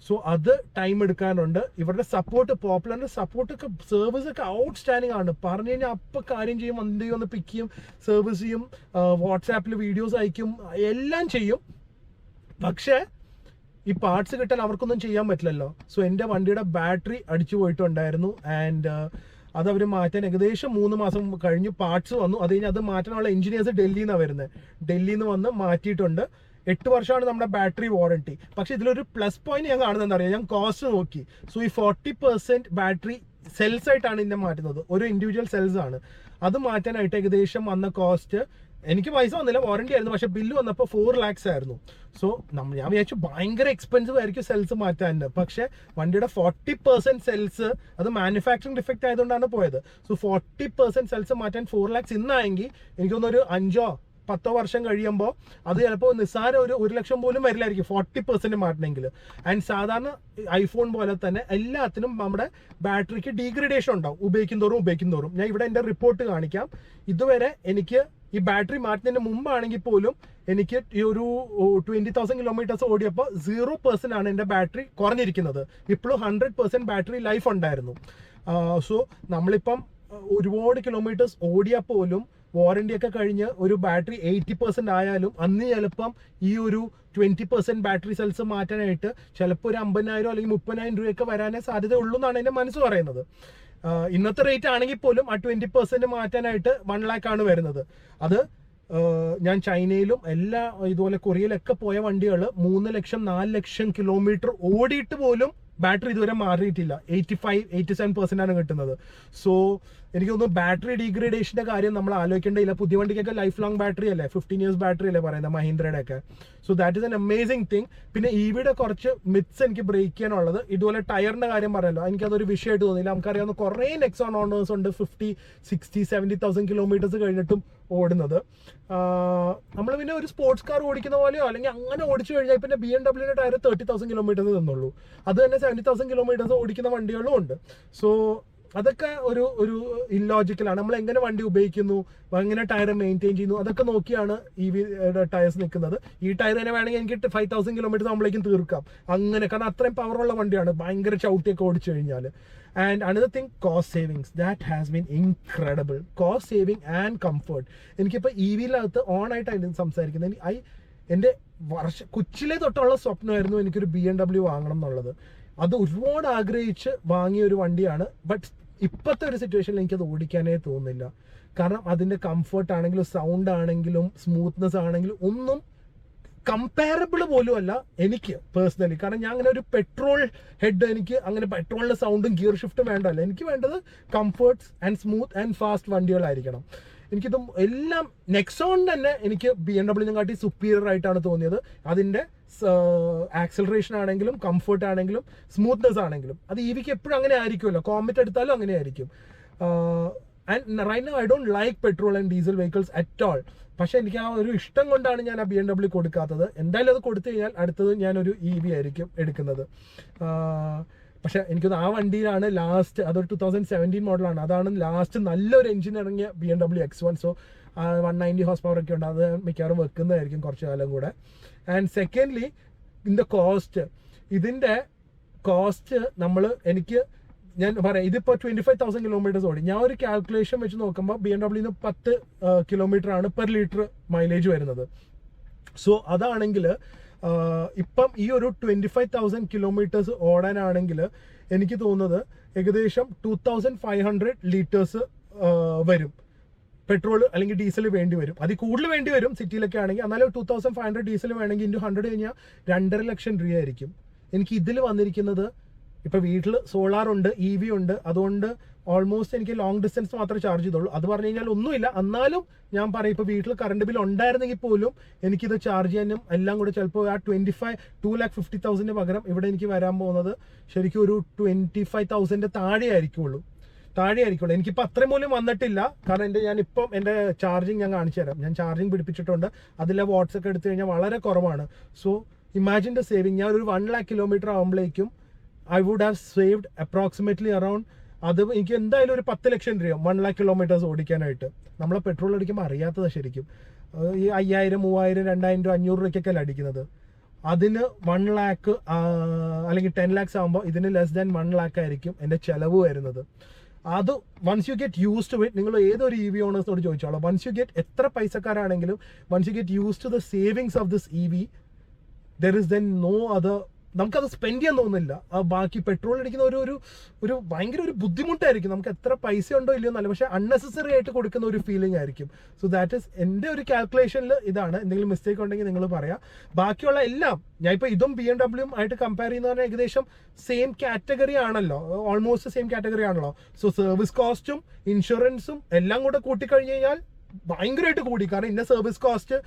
സോ അത് ടൈം എടുക്കാനുണ്ട്. ഇവരുടെ സപ്പോർട്ട്, പോപ്പുലറിൻ്റെ സപ്പോർട്ടൊക്കെ സർവീസൊക്കെ ഔട്ട്സ്റ്റാൻഡിങ് ആണ്. പറഞ്ഞു കഴിഞ്ഞാൽ അപ്പം കാര്യം ചെയ്യും, വണ്ടി ഒന്ന് പിക്ക് ചെയ്യും, സർവീസ് ചെയ്യും, വാട്സാപ്പിൽ വീഡിയോസ് അയക്കും, എല്ലാം ചെയ്യും. പക്ഷേ ഈ പാർട്സ് കിട്ടാൻ അവർക്കൊന്നും ചെയ്യാൻ പറ്റില്ലല്ലോ. സോ എൻ്റെ വണ്ടിയുടെ ബാറ്ററി അടിച്ചു പോയിട്ടുണ്ടായിരുന്നു. ആൻഡ് അതവർ മാറ്റാൻ ഏകദേശം 3 മാസം കഴിഞ്ഞു. പാർട്സ് വന്നു. അത് കഴിഞ്ഞ് അത് മാറ്റാനുള്ള എഞ്ചിനീയേഴ്സ് ഡൽഹിയിൽ നിന്നാണ് വരുന്നത്. ഡൽഹിയിൽ നിന്ന് വന്ന് മാറ്റിയിട്ടുണ്ട്. 8 വർഷമാണ് നമ്മുടെ ബാറ്ററി വാറണ്ടി. പക്ഷേ ഇതിലൊരു പ്ലസ് പോയിന്റ് ഞാൻ കാണുന്നത് എന്താ പറയുക, ഞാൻ കോസ്റ്റ് നോക്കി. സോ ഈ 40% ബാറ്ററി സെൽസ് ആയിട്ടാണ് ഇതിനെ മാറ്റുന്നത്. ഒരു ഇൻഡിവിജ്വൽ സെൽസ് ആണ്. അത് മാറ്റാനായിട്ട് ഏകദേശം വന്ന കോസ്റ്റ് എനിക്ക് പൈസ വന്നില്ല, വാറണ്ടി ആയിരുന്നു, പക്ഷെ ബില്ല് വന്നപ്പോൾ 4 lakhs ആയിരുന്നു. സോ ഞാൻ വിചാരിച്ചു ഭയങ്കര എക്സ്പെൻസീവ് ആയിരിക്കും സെൽസ് മാറ്റാൻ, പക്ഷെ വണ്ടിയുടെ 40% സെൽസ് അത് മാനുഫാക്ചറിങ് ഡിഫക്റ്റ് ആയതുകൊണ്ടാണ് പോയത്. സോ 40% സെൽസ് മാറ്റാൻ 4 lakhs ഇന്നായെങ്കിൽ എനിക്ക് തോന്നുന്നു ഒരു 5-10 വർഷം കഴിയുമ്പോൾ അത് ചിലപ്പോൾ നിസ്സാര ഒരു 1 ലക്ഷം പോലും വരില്ലായിരിക്കും 40% മാറ്റണമെങ്കിൽ. ആൻഡ് സാധാരണ ഐഫോൺ പോലെ തന്നെ എല്ലാത്തിനും നമ്മുടെ ബാറ്ററിക്ക് ഡീഗ്രഡേഷൻ ഉണ്ടാവും ഉപയോഗിക്കും തോറും. ഞാൻ ഇവിടെ എൻ്റെ റിപ്പോർട്ട് കാണിക്കാം. ഇതുവരെ എനിക്ക് ഈ ബാറ്ററി മാറ്റുന്നതിന് മുമ്പാണെങ്കിൽ പോലും എനിക്ക് ഈ ഒരു 20,000 കിലോമീറ്റേഴ്സ് ഓടിയപ്പോൾ 0% ആണ് എൻ്റെ ബാറ്ററി കുറഞ്ഞിരിക്കുന്നത്. ഇപ്പോഴും 100% ബാറ്ററി ലൈഫ് ഉണ്ടായിരുന്നു. സോ നമ്മളിപ്പം ഒരുപാട് കിലോമീറ്റേഴ്സ് ഓടിയാൽ പോലും വാറണ്ടി ഒക്കെ കഴിഞ്ഞ് ഒരു ബാറ്ററി 80% ആയാലും അന്ന് ചിലപ്പം ഈ ഒരു 20% ബാറ്ററി സെൽസ് മാറ്റാനായിട്ട് ചിലപ്പോൾ ഒരു 50,000 അല്ലെങ്കിൽ 30,000 രൂപയൊക്കെ വരാനേ സാധ്യത ഉള്ളൂ എന്നാണ് എൻ്റെ മനസ്സ് പറയുന്നത്. ഇന്നത്തെ റേറ്റ് ആണെങ്കിൽ പോലും ആ 20% മാറ്റാനായിട്ട് 1 lakh ആണ് വരുന്നത്. അത് ഞാൻ ചൈനയിലും എല്ലാ ഇതുപോലെ കൊറിയയിലൊക്കെ പോയ വണ്ടികൾ 3 ലക്ഷം 4 ലക്ഷം കിലോമീറ്റർ ഓടിയിട്ട് പോലും ബാറ്ററി ഇതുവരെ മാറിയിട്ടില്ല. 85-87% ആണ് കിട്ടുന്നത്. സോ എനിക്ക് തോന്നുന്നു ബാറ്ററി ഡീഗ്രഡേഷന്റെ കാര്യം നമ്മൾ ആലോചിക്കേണ്ടതില്ല. പുതിയ വണ്ടിക്കൊക്കെ ലൈഫ് ലോങ് ബാറ്ററി അല്ലേ, 15 years ബാറ്ററി അല്ലേ പറയുന്നത് മഹീന്ദ്രയുടെ ഒക്കെ. So that is an amazing thing. പിന്നെ ഇവിയുടെ കുറച്ച് മിത്സ് എനിക്ക് ബ്രേക്ക് ചെയ്യാനുള്ളത്, ഇതുപോലെ ടയറിന്റെ കാര്യം പറയല്ലോ, എനിക്കതൊരു വിഷയമായിട്ട് തോന്നിയില്ല. നമുക്കറിയാവുന്ന കുറേ നെക്സോൺ ഓണേഴ്സ് ഉണ്ട് 50, 60, 70,000 കിലോമീറ്റേഴ്സ് കഴിഞ്ഞിട്ടും ഓടുന്നത്. നമ്മൾ പിന്നെ ഒരു സ്പോർട്സ് കാർ ഓടിക്കുന്ന പോലെയോ അല്ലെങ്കിൽ അങ്ങനെ ഓടിച്ചു കഴിഞ്ഞാൽ പിന്നെ BMW ടയർ 30,000 കിലോമീറ്റേഴ്സ് നിന്നുള്ളൂ. അത് തന്നെ 70,000 കിലോമീറ്റേഴ്സ് ഓടിക്കുന്ന വണ്ടികളും ഉണ്ട്. സോ അതൊക്കെ ഒരു ഇല്ലോജിക്കലാണ്. നമ്മൾ എങ്ങനെ വണ്ടി ഉപയോഗിക്കുന്നു, എങ്ങനെ ടയർ മെയിൻറ്റെയിൻ ചെയ്യുന്നു, അതൊക്കെ നോക്കിയാണ് EV ടയർസ് നിൽക്കുന്നത്. ഈ ടയർ തന്നെ വേണമെങ്കിൽ എനിക്ക് 5,000 കിലോമീറ്റർ ആകുമ്പോഴേക്കും തീർക്കാം അങ്ങനെ, കാരണം അത്രയും പവറുള്ള വണ്ടിയാണ് ഭയങ്കര ചവിട്ടിയൊക്കെ ഓടിച്ചു കഴിഞ്ഞാൽ. And another thing, cost savings, that has been incredible. Cost saving and comfort. എനിക്കിപ്പോൾ EVയിലകത്ത് ഓണായിട്ടാണ് സംസാരിക്കുന്നത്. എൻ്റെ കൊച്ചിലെ തൊട്ടുള്ള സ്വപ്നമായിരുന്നു എനിക്കൊരു BMW വാങ്ങണം എന്നുള്ളത്. അത് ഒരുപാട് ആഗ്രഹിച്ച് വാങ്ങിയ ഒരു വണ്ടിയാണ്. ബട്ട് ഇപ്പോഴത്തെ ഒരു സിറ്റുവേഷനിൽ എനിക്കത് ഓടിക്കാനേ തോന്നുന്നില്ല. കാരണം അതിൻ്റെ കംഫർട്ട് ആണെങ്കിലും സൗണ്ട് ആണെങ്കിലും സ്മൂത്ത്നെസ് ആണെങ്കിലും ഒന്നും കമ്പാരബിൾ പോലും അല്ല എനിക്ക് പേഴ്സണലി. കാരണം ഞാൻ അങ്ങനെ ഒരു പെട്രോൾ ഹെഡ്, എനിക്ക് അങ്ങനെ പെട്രോളിൻ്റെ സൗണ്ടും ഗിയർ ഷിഫ്റ്റും വേണ്ടല്ല. എനിക്ക് വേണ്ടത് comforts and smooth and fast വണ്ടികളായിരിക്കണം. എനിക്കിത് എല്ലാം നെക്സോൺ തന്നെ എനിക്ക് BMW കാട്ടി സുപ്പീരിയർ ആയിട്ടാണ് തോന്നിയത്. അതിൻ്റെ ആക്സലറേഷൻ ആണെങ്കിലും കംഫർട്ട് ആണെങ്കിലും സ്മൂത്ത്നെസ് ആണെങ്കിലും അത് EVക്ക് എപ്പോഴും അങ്ങനെ ആയിരിക്കുമല്ലോ. കോമറ്റ് എടുത്താലും അങ്ങനെ ആയിരിക്കും. And right now I don't like petrol and diesel vehicles at all. പക്ഷേ എനിക്ക് ആ ഒരു ഇഷ്ടം കൊണ്ടാണ് ഞാൻ ആ BMW കൊടുക്കാത്തത്. എന്തായാലും അത് കൊടുത്തു കഴിഞ്ഞാൽ അടുത്തത് ഞാനൊരു EV ആയിരിക്കും എടുക്കുന്നത്. പക്ഷെ എനിക്കത് ആ വണ്ടിയിലാണ് ലാസ്റ്റ്, അതൊരു 2017 മോഡലാണ്, അതാണ് ലാസ്റ്റ് നല്ലൊരു എഞ്ചിൻ ഇറങ്ങിയ BMW X1. So 190 horse power ഒക്കെ ഉണ്ട്. അത് മിക്കവാറും വെക്കുന്നതായിരിക്കും കുറച്ച് കാലം കൂടെ. ആൻഡ് സെക്കൻഡ്ലി ഇതിൻ്റെ കോസ്റ്റ്, ഇതിൻ്റെ കോസ്റ്റ് ഞാൻ പറയാം, ഇതിപ്പോൾ 25,000 കിലോമീറ്റേഴ്സ് ഓടി. ഞാൻ ഒരു കാൽക്കുലേഷൻ വെച്ച് നോക്കുമ്പോൾ BMW 10 കിലോമീറ്റർ ആണ് പെർ ലിറ്റർ മൈലേജ് വരുന്നത്. സോ അതാണെങ്കിൽ ഇപ്പം ഈ ഒരു 25,000 കിലോമീറ്റേഴ്സ് ഓടാനാണെങ്കിൽ എനിക്ക് തോന്നുന്നത് ഏകദേശം 2,500 liters വരും പെട്രോൾ അല്ലെങ്കിൽ ഡീസൽ വേണ്ടി വരും. അതിൽ കൂടുതൽ വേണ്ടി വരും സിറ്റിയിലൊക്കെ ആണെങ്കിൽ. എന്നാലും 2,500 ഡീസൽ വേണമെങ്കിൽ ഇൻറ്റു 100 കഴിഞ്ഞാൽ 2.5 ലക്ഷം രൂപയായിരിക്കും. എനിക്ക് ഇതിൽ വന്നിരിക്കുന്നത്, ഇപ്പോൾ വീട്ടിൽ സോളാർ ഉണ്ട്, EV ഉണ്ട്, അതുകൊണ്ട് ഓൾമോസ്റ്റ് എനിക്ക് ലോങ് ഡിസ്റ്റൻസ് മാത്രമേ ചാർജ് ചെയ്തുള്ളൂ. അത് പറഞ്ഞു കഴിഞ്ഞാൽ ഒന്നുമില്ല. എന്നാലും ഞാൻ പറയും, ഇപ്പോൾ വീട്ടിൽ കറണ്ട് ബിൽ ഉണ്ടായിരുന്നെങ്കിൽ പോലും എനിക്കിത് ചാർജ് ചെയ്യാനും എല്ലാം കൂടെ ചിലപ്പോൾ ആ 2,50,000 പകരം ഇവിടെ എനിക്ക് വരാൻ പോകുന്നത് ശരിക്കും ഒരു 25,000 താഴെ ആയിരിക്കുള്ളൂ. എനിക്കിപ്പോൾ അത്രയും പോലും വന്നിട്ടില്ല. കാരണം ഞാനിപ്പം എൻ്റെ ചാർജിങ് ഞാൻ കാണിച്ചു തരാം. ഞാൻ ചാർജിങ് പിടിപ്പിച്ചിട്ടുണ്ട്. അതിലെ വാട്ട്സ് ഒക്കെ എടുത്തു കഴിഞ്ഞാൽ വളരെ കുറവാണ്. So imagine the saving. ഞാൻ ഒരു 1 lakh കിലോമീറ്റർ ആകുമ്പോഴേക്കും I would have saved approximately around, അത് എനിക്ക് എന്തായാലും ഒരു 10 ലക്ഷം രൂപ 1 lakh കിലോമീറ്റേഴ്സ് ഓടിക്കാനായിട്ട്. നമ്മളെ പെട്രോൾ അടിക്കുമ്പോൾ അറിയാത്തത് ശരിക്കും ഈ 5,000, 3,000, 2,000, 500 രൂപയ്ക്കൊക്കെ അല്ല അടിക്കുന്നത്. അതിന് 1 lakh അല്ലെങ്കിൽ 10 lakhs ആകുമ്പോൾ ഇതിന് ലെസ് ദാൻ 1 lakh ആയിരിക്കും എൻ്റെ ചിലവ് വരുന്നത്. അത് once you get use to it, നിങ്ങൾ ഏതൊരു EV ഓണേഴ്സിനോട് ചോദിച്ചോളാം, വൺസ് യു ഗെറ്റ് എത്ര പൈസക്കാരാണെങ്കിലും once you get use to the savings of this EV, there is then no other, നമുക്കത് സ്പെൻഡ് ചെയ്യാൻ തോന്നുന്നില്ല. ബാക്കി പെട്രോൾ അടിക്കുന്ന ഒരു ഭയങ്കര ഒരു ബുദ്ധിമുട്ടായിരിക്കും. നമുക്ക് എത്ര പൈസ ഉണ്ടോ ഇല്ലയോ എന്നല്ല, പക്ഷേ അൺനെസസറി ആയിട്ട് കൊടുക്കുന്ന ഒരു ഫീലിംഗ് ആയിരിക്കും. സോ ദാറ്റ് ഈസ് എൻ്റെ ഒരു കാൽക്കുലേഷനിൽ ഇതാണ്. എന്തെങ്കിലും മിസ്റ്റേക്ക് ഉണ്ടെങ്കിൽ നിങ്ങൾ പറയാം. ബാക്കിയുള്ള എല്ലാം ഞാൻ ഇപ്പോൾ ഇതും BMW ആയിട്ട് കമ്പയർ ചെയ്യുന്ന പറഞ്ഞാൽ ഏകദേശം സെയിം കാറ്റഗറി ആണല്ലോ, ഓൾമോസ്റ്റ് സെയിം കാറ്റഗറി ആണല്ലോ. സോ സർവീസ് കോസ്റ്റും ഇൻഷുറൻസും എല്ലാം കൂടെ കൂട്ടിക്കഴിഞ്ഞ് കഴിഞ്ഞാൽ ഭയങ്കരമായിട്ട് കൂടി. കാരണം ഇന്ന സർവീസ് കോസ്റ്റ്,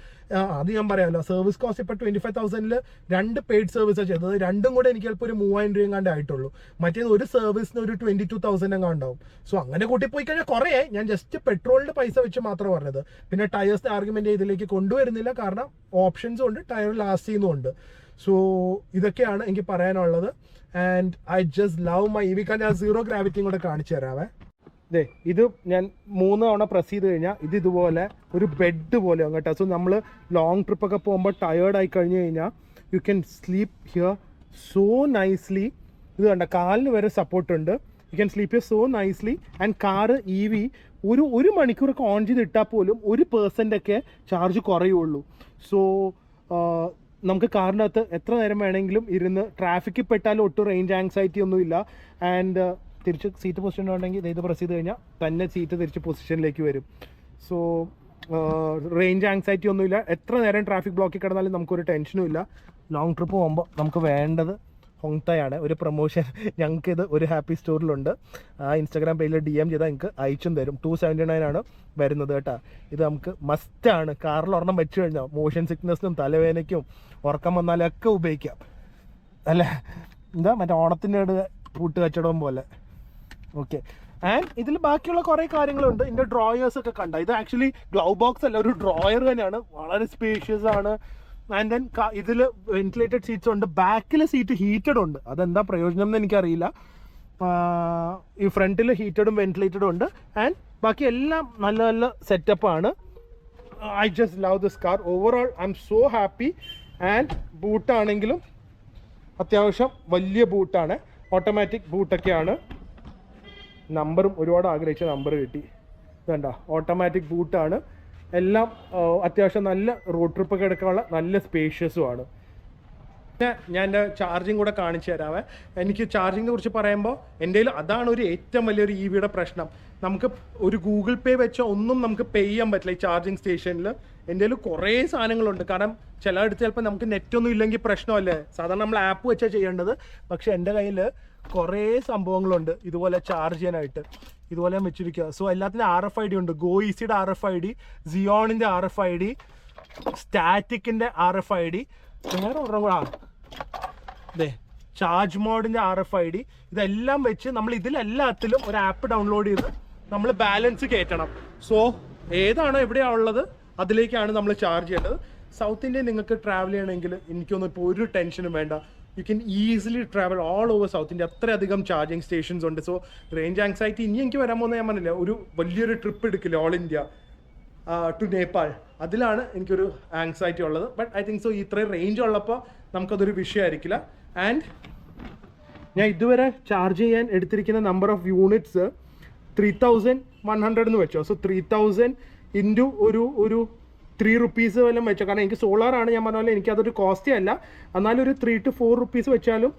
അത് ഞാൻ പറയാമല്ലോ, സർവീസ് കോസ്റ്റ് ഇപ്പോൾ 25,000 2 പെയ്ഡ് സർവീസാണ് ചെയ്തത്. രണ്ടും കൂടെ എനിക്ക് ചിലപ്പോൾ ഒരു 3,000 രൂപ എങ്ങാണ്ട് ആയിട്ടുള്ളൂ. മറ്റേത് ഒരു സർവീസിന് ഒരു 22,000 എങ്ങാണ്ടാവും. സോ അങ്ങനെ കൂട്ടി പോയി കഴിഞ്ഞാൽ കുറേ. ഞാൻ ജസ്റ്റ് പെട്രോളിൻ്റെ പൈസ വെച്ച് മാത്രം പറഞ്ഞത്. പിന്നെ ടയേഴ്സിൻ്റെ ആർഗ്യുമെന്റ് ഇതിലേക്ക് കൊണ്ടുവരുന്നില്ല, കാരണം ഓപ്ഷൻസും ഉണ്ട്, ടയർ ലാസ്റ്റ് ചെയ്യുന്നുമുണ്ട്. സോ ഇതൊക്കെയാണ് എനിക്ക് പറയാനുള്ളത്. And I just love my EV. ഞാൻ 0 ഗ്രാവിറ്റിയും കൂടെ കാണിച്ചു തരാവേ. ഇത് ഞാൻ 3 തവണ പ്രസ് ചെയ്ത് കഴിഞ്ഞാൽ ഇത് ഇതുപോലെ ഒരു ബെഡ് പോലെയാവും കേട്ടോ. സോ നമ്മൾ ലോങ് ട്രിപ്പൊക്കെ പോകുമ്പോൾ ടയേർഡ് ആയി കഴിഞ്ഞ് കഴിഞ്ഞാൽ you can sleep here so nicely. ഇത് കണ്ട, കാലിന് വരെ സപ്പോർട്ടുണ്ട്. You can sleep here so nicely. And car EV ഒരു മണിക്കൂറൊക്കെ ഓൺ ചെയ്തിട്ടാൽ പോലും 1% ചാർജ് കുറയുള്ളൂ. സോ നമുക്ക് കാറിനകത്ത് എത്ര നേരം വേണമെങ്കിലും ഇരുന്ന്, ട്രാഫിക്കിൽ പെട്ടാലും ഒട്ടും റേഞ്ച് ആങ്സൈറ്റി ഒന്നുമില്ല. ആൻഡ് തിരിച്ച് സീറ്റ് പൊസിഷൻ ഉണ്ടെങ്കിൽ ഇത് പ്രസ് ചെയ്ത് കഴിഞ്ഞാൽ തന്നെ സീറ്റ് തിരിച്ച് പൊസിഷനിലേക്ക് വരും. സോ റേഞ്ച് ആങ്സൈറ്റി ഒന്നുമില്ല. എത്ര നേരം ട്രാഫിക് ബ്ലോക്കിൽ കിടന്നാലും നമുക്കൊരു ടെൻഷനും ഇല്ല. ലോങ് ട്രിപ്പ് പോകുമ്പോൾ നമുക്ക് വേണ്ടത് ഹോങ്ടയാണ്. ഒരു പ്രൊമോഷൻ ഞങ്ങൾക്കിത് ഒരു ഹാപ്പി സ്റ്റോറിലുണ്ട്. ആ ഇൻസ്റ്റാഗ്രാം പേജിൽ DM ചെയ്താൽ നിങ്ങൾക്ക് അയച്ചും തരും. 279 ആണ് വരുന്നത് കേട്ടോ. ഇത് നമുക്ക് മസ്റ്റാണ്. കാറിൽ ഒരെണ്ണം വെച്ച് കഴിഞ്ഞാൽ മോഷൻ സിക്നസ്സിനും തലവേദനയ്ക്കും ഉറക്കം വന്നാലൊക്കെ ഉപയോഗിക്കാം. അല്ല എന്താ മറ്റേ ഓണത്തിൻ്റെ പൂട്ട് കച്ചവടം പോലെ. ഓക്കെ. ആൻഡ് ഇതിൽ ബാക്കിയുള്ള കുറേ കാര്യങ്ങളുണ്ട്. ഇതിൻ്റെ ഡ്രോയേഴ്സൊക്കെ കണ്ട, ഇത് ആക്ച്വലി ഗ്ലൗ ബോക്സ് അല്ല, ഒരു ഡ്രോയർ തന്നെയാണ്. വളരെ സ്പേഷ്യസ് ആണ്. ആൻഡ് ദെൻ ഇതിൽ വെന്റിലേറ്റഡ് സീറ്റ്സ് ഉണ്ട്. ബാക്കിലെ സീറ്റ് ഹീറ്റഡ് ഉണ്ട്. അതെന്താ പ്രയോജനം എന്ന് എനിക്കറിയില്ല. ഈ ഫ്രണ്ടിൽ ഹീറ്റഡും വെന്റിലേറ്റഡും ഉണ്ട്. ആൻഡ് ബാക്കി എല്ലാം നല്ല നല്ല സെറ്റപ്പാണ്. I just love this car. Overall I am so happy. And ബൂട്ടാണെങ്കിലും അത്യാവശ്യം വലിയ ബൂട്ടാണ്. ഓട്ടോമാറ്റിക് ബൂട്ടൊക്കെയാണ്. നമ്പറും ഒരുപാട് ആഗ്രഹിച്ച നമ്പർ കിട്ടി. വേണ്ട, ഓട്ടോമാറ്റിക് ബൂട്ടാണ്. എല്ലാം അത്യാവശ്യം നല്ല റോഡ് ട്രിപ്പൊക്കെ എടുക്കാനുള്ള നല്ല സ്പേഷ്യസുമാണ്. പിന്നെ ഞാൻ എൻ്റെ ചാർജിങ് കൂടെ കാണിച്ചു തരാവേ. എനിക്ക് ചാർജിങ്ങിനെ കുറിച്ച് പറയുമ്പോൾ എൻ്റെ അതാണ് ഒരു ഏറ്റവും വലിയൊരു EVയുടെ പ്രശ്നം. നമുക്ക് ഒരു ഗൂഗിൾ പേ വെച്ച ഒന്നും നമുക്ക് പേ ചെയ്യാൻ പറ്റില്ല ഈ ചാർജിങ് സ്റ്റേഷനിൽ. എൻ്റെ കുറേ സാധനങ്ങളുണ്ട്. കാരണം ചിലയിടത്ത് ചിലപ്പോൾ നമുക്ക് നെറ്റൊന്നും ഇല്ലെങ്കിൽ പ്രശ്നമല്ലേ, സാധാരണ നമ്മൾ ആപ്പ് വെച്ചാൽ ചെയ്യേണ്ടത്. പക്ഷേ എൻ്റെ കയ്യിൽ കുറേ സംഭവങ്ങളുണ്ട് ഇതുപോലെ ചാർജ് ചെയ്യാനായിട്ട്. ഇതുപോലെ ഞാൻ വെച്ചിരിക്കുക. സോ എല്ലാത്തിനും RFID ഉണ്ട്. GoEasyയുടെ RFID, സിയോണിൻ്റെ RFID, സ്റ്റാറ്റിക്കിൻ്റെ RFID, വേറെ ഒരെണ്ണം കൂടെ ചാർജ് മോഡിൻ്റെ RFID. ഇതെല്ലാം വെച്ച് നമ്മൾ ഇതിലെല്ലാത്തിലും ഒരു ആപ്പ് ഡൗൺലോഡ് ചെയ്ത് നമ്മൾ ബാലൻസ് കയറ്റണം. സോ ഏതാണോ എവിടെയാണ് ഉള്ളത് അതിലേക്കാണ് നമ്മൾ ചാർജ് ചെയ്യേണ്ടത്. സൗത്ത് ഇന്ത്യ നിങ്ങൾക്ക് ട്രാവൽ ചെയ്യണമെങ്കിൽ എനിക്കൊന്നും ഇപ്പോൾ ഒരു ടെൻഷനും വേണ്ട. You can easily travel all over south India. അത്രയധികം ചാർജിങ് സ്റ്റേഷൻസ് ഉണ്ട്. സോ റേഞ്ച് ആങ്സൈറ്റി ഇനി എനിക്ക് വരാൻ പോകുന്നത് ഞാൻ പറഞ്ഞില്ല, ഒരു വലിയൊരു ട്രിപ്പ് എടുക്കില്ല ഓൾ ഇന്ത്യ ടു നേപ്പാൾ. അതിലാണ് എനിക്കൊരു ആങ്സൈറ്റി ഉള്ളത്. ബട്ട് ഐ തിങ്ക് സോ ഇത്രയും റേഞ്ച് ഉള്ളപ്പോൾ നമുക്കതൊരു വിഷയമായിരിക്കില്ല. ആൻഡ് ഞാൻ ഇതുവരെ ചാർജ് ചെയ്യാൻ എടുത്തിരിക്കുന്ന നമ്പർ ഓഫ് യൂണിറ്റ്സ് 3,100 എന്ന് വെച്ചോ. സോ 3,000 ഇൻറ്റു ഒരു 3 rupees വല്ലതും വെച്ചോ. കാരണം എനിക്ക് സോളാറാണ്, ഞാൻ പറഞ്ഞ പോലെ എനിക്കതൊരു കോസ്റ്റേ അല്ല. എന്നാലും ഒരു 3 to 4 rupees വെച്ചാലും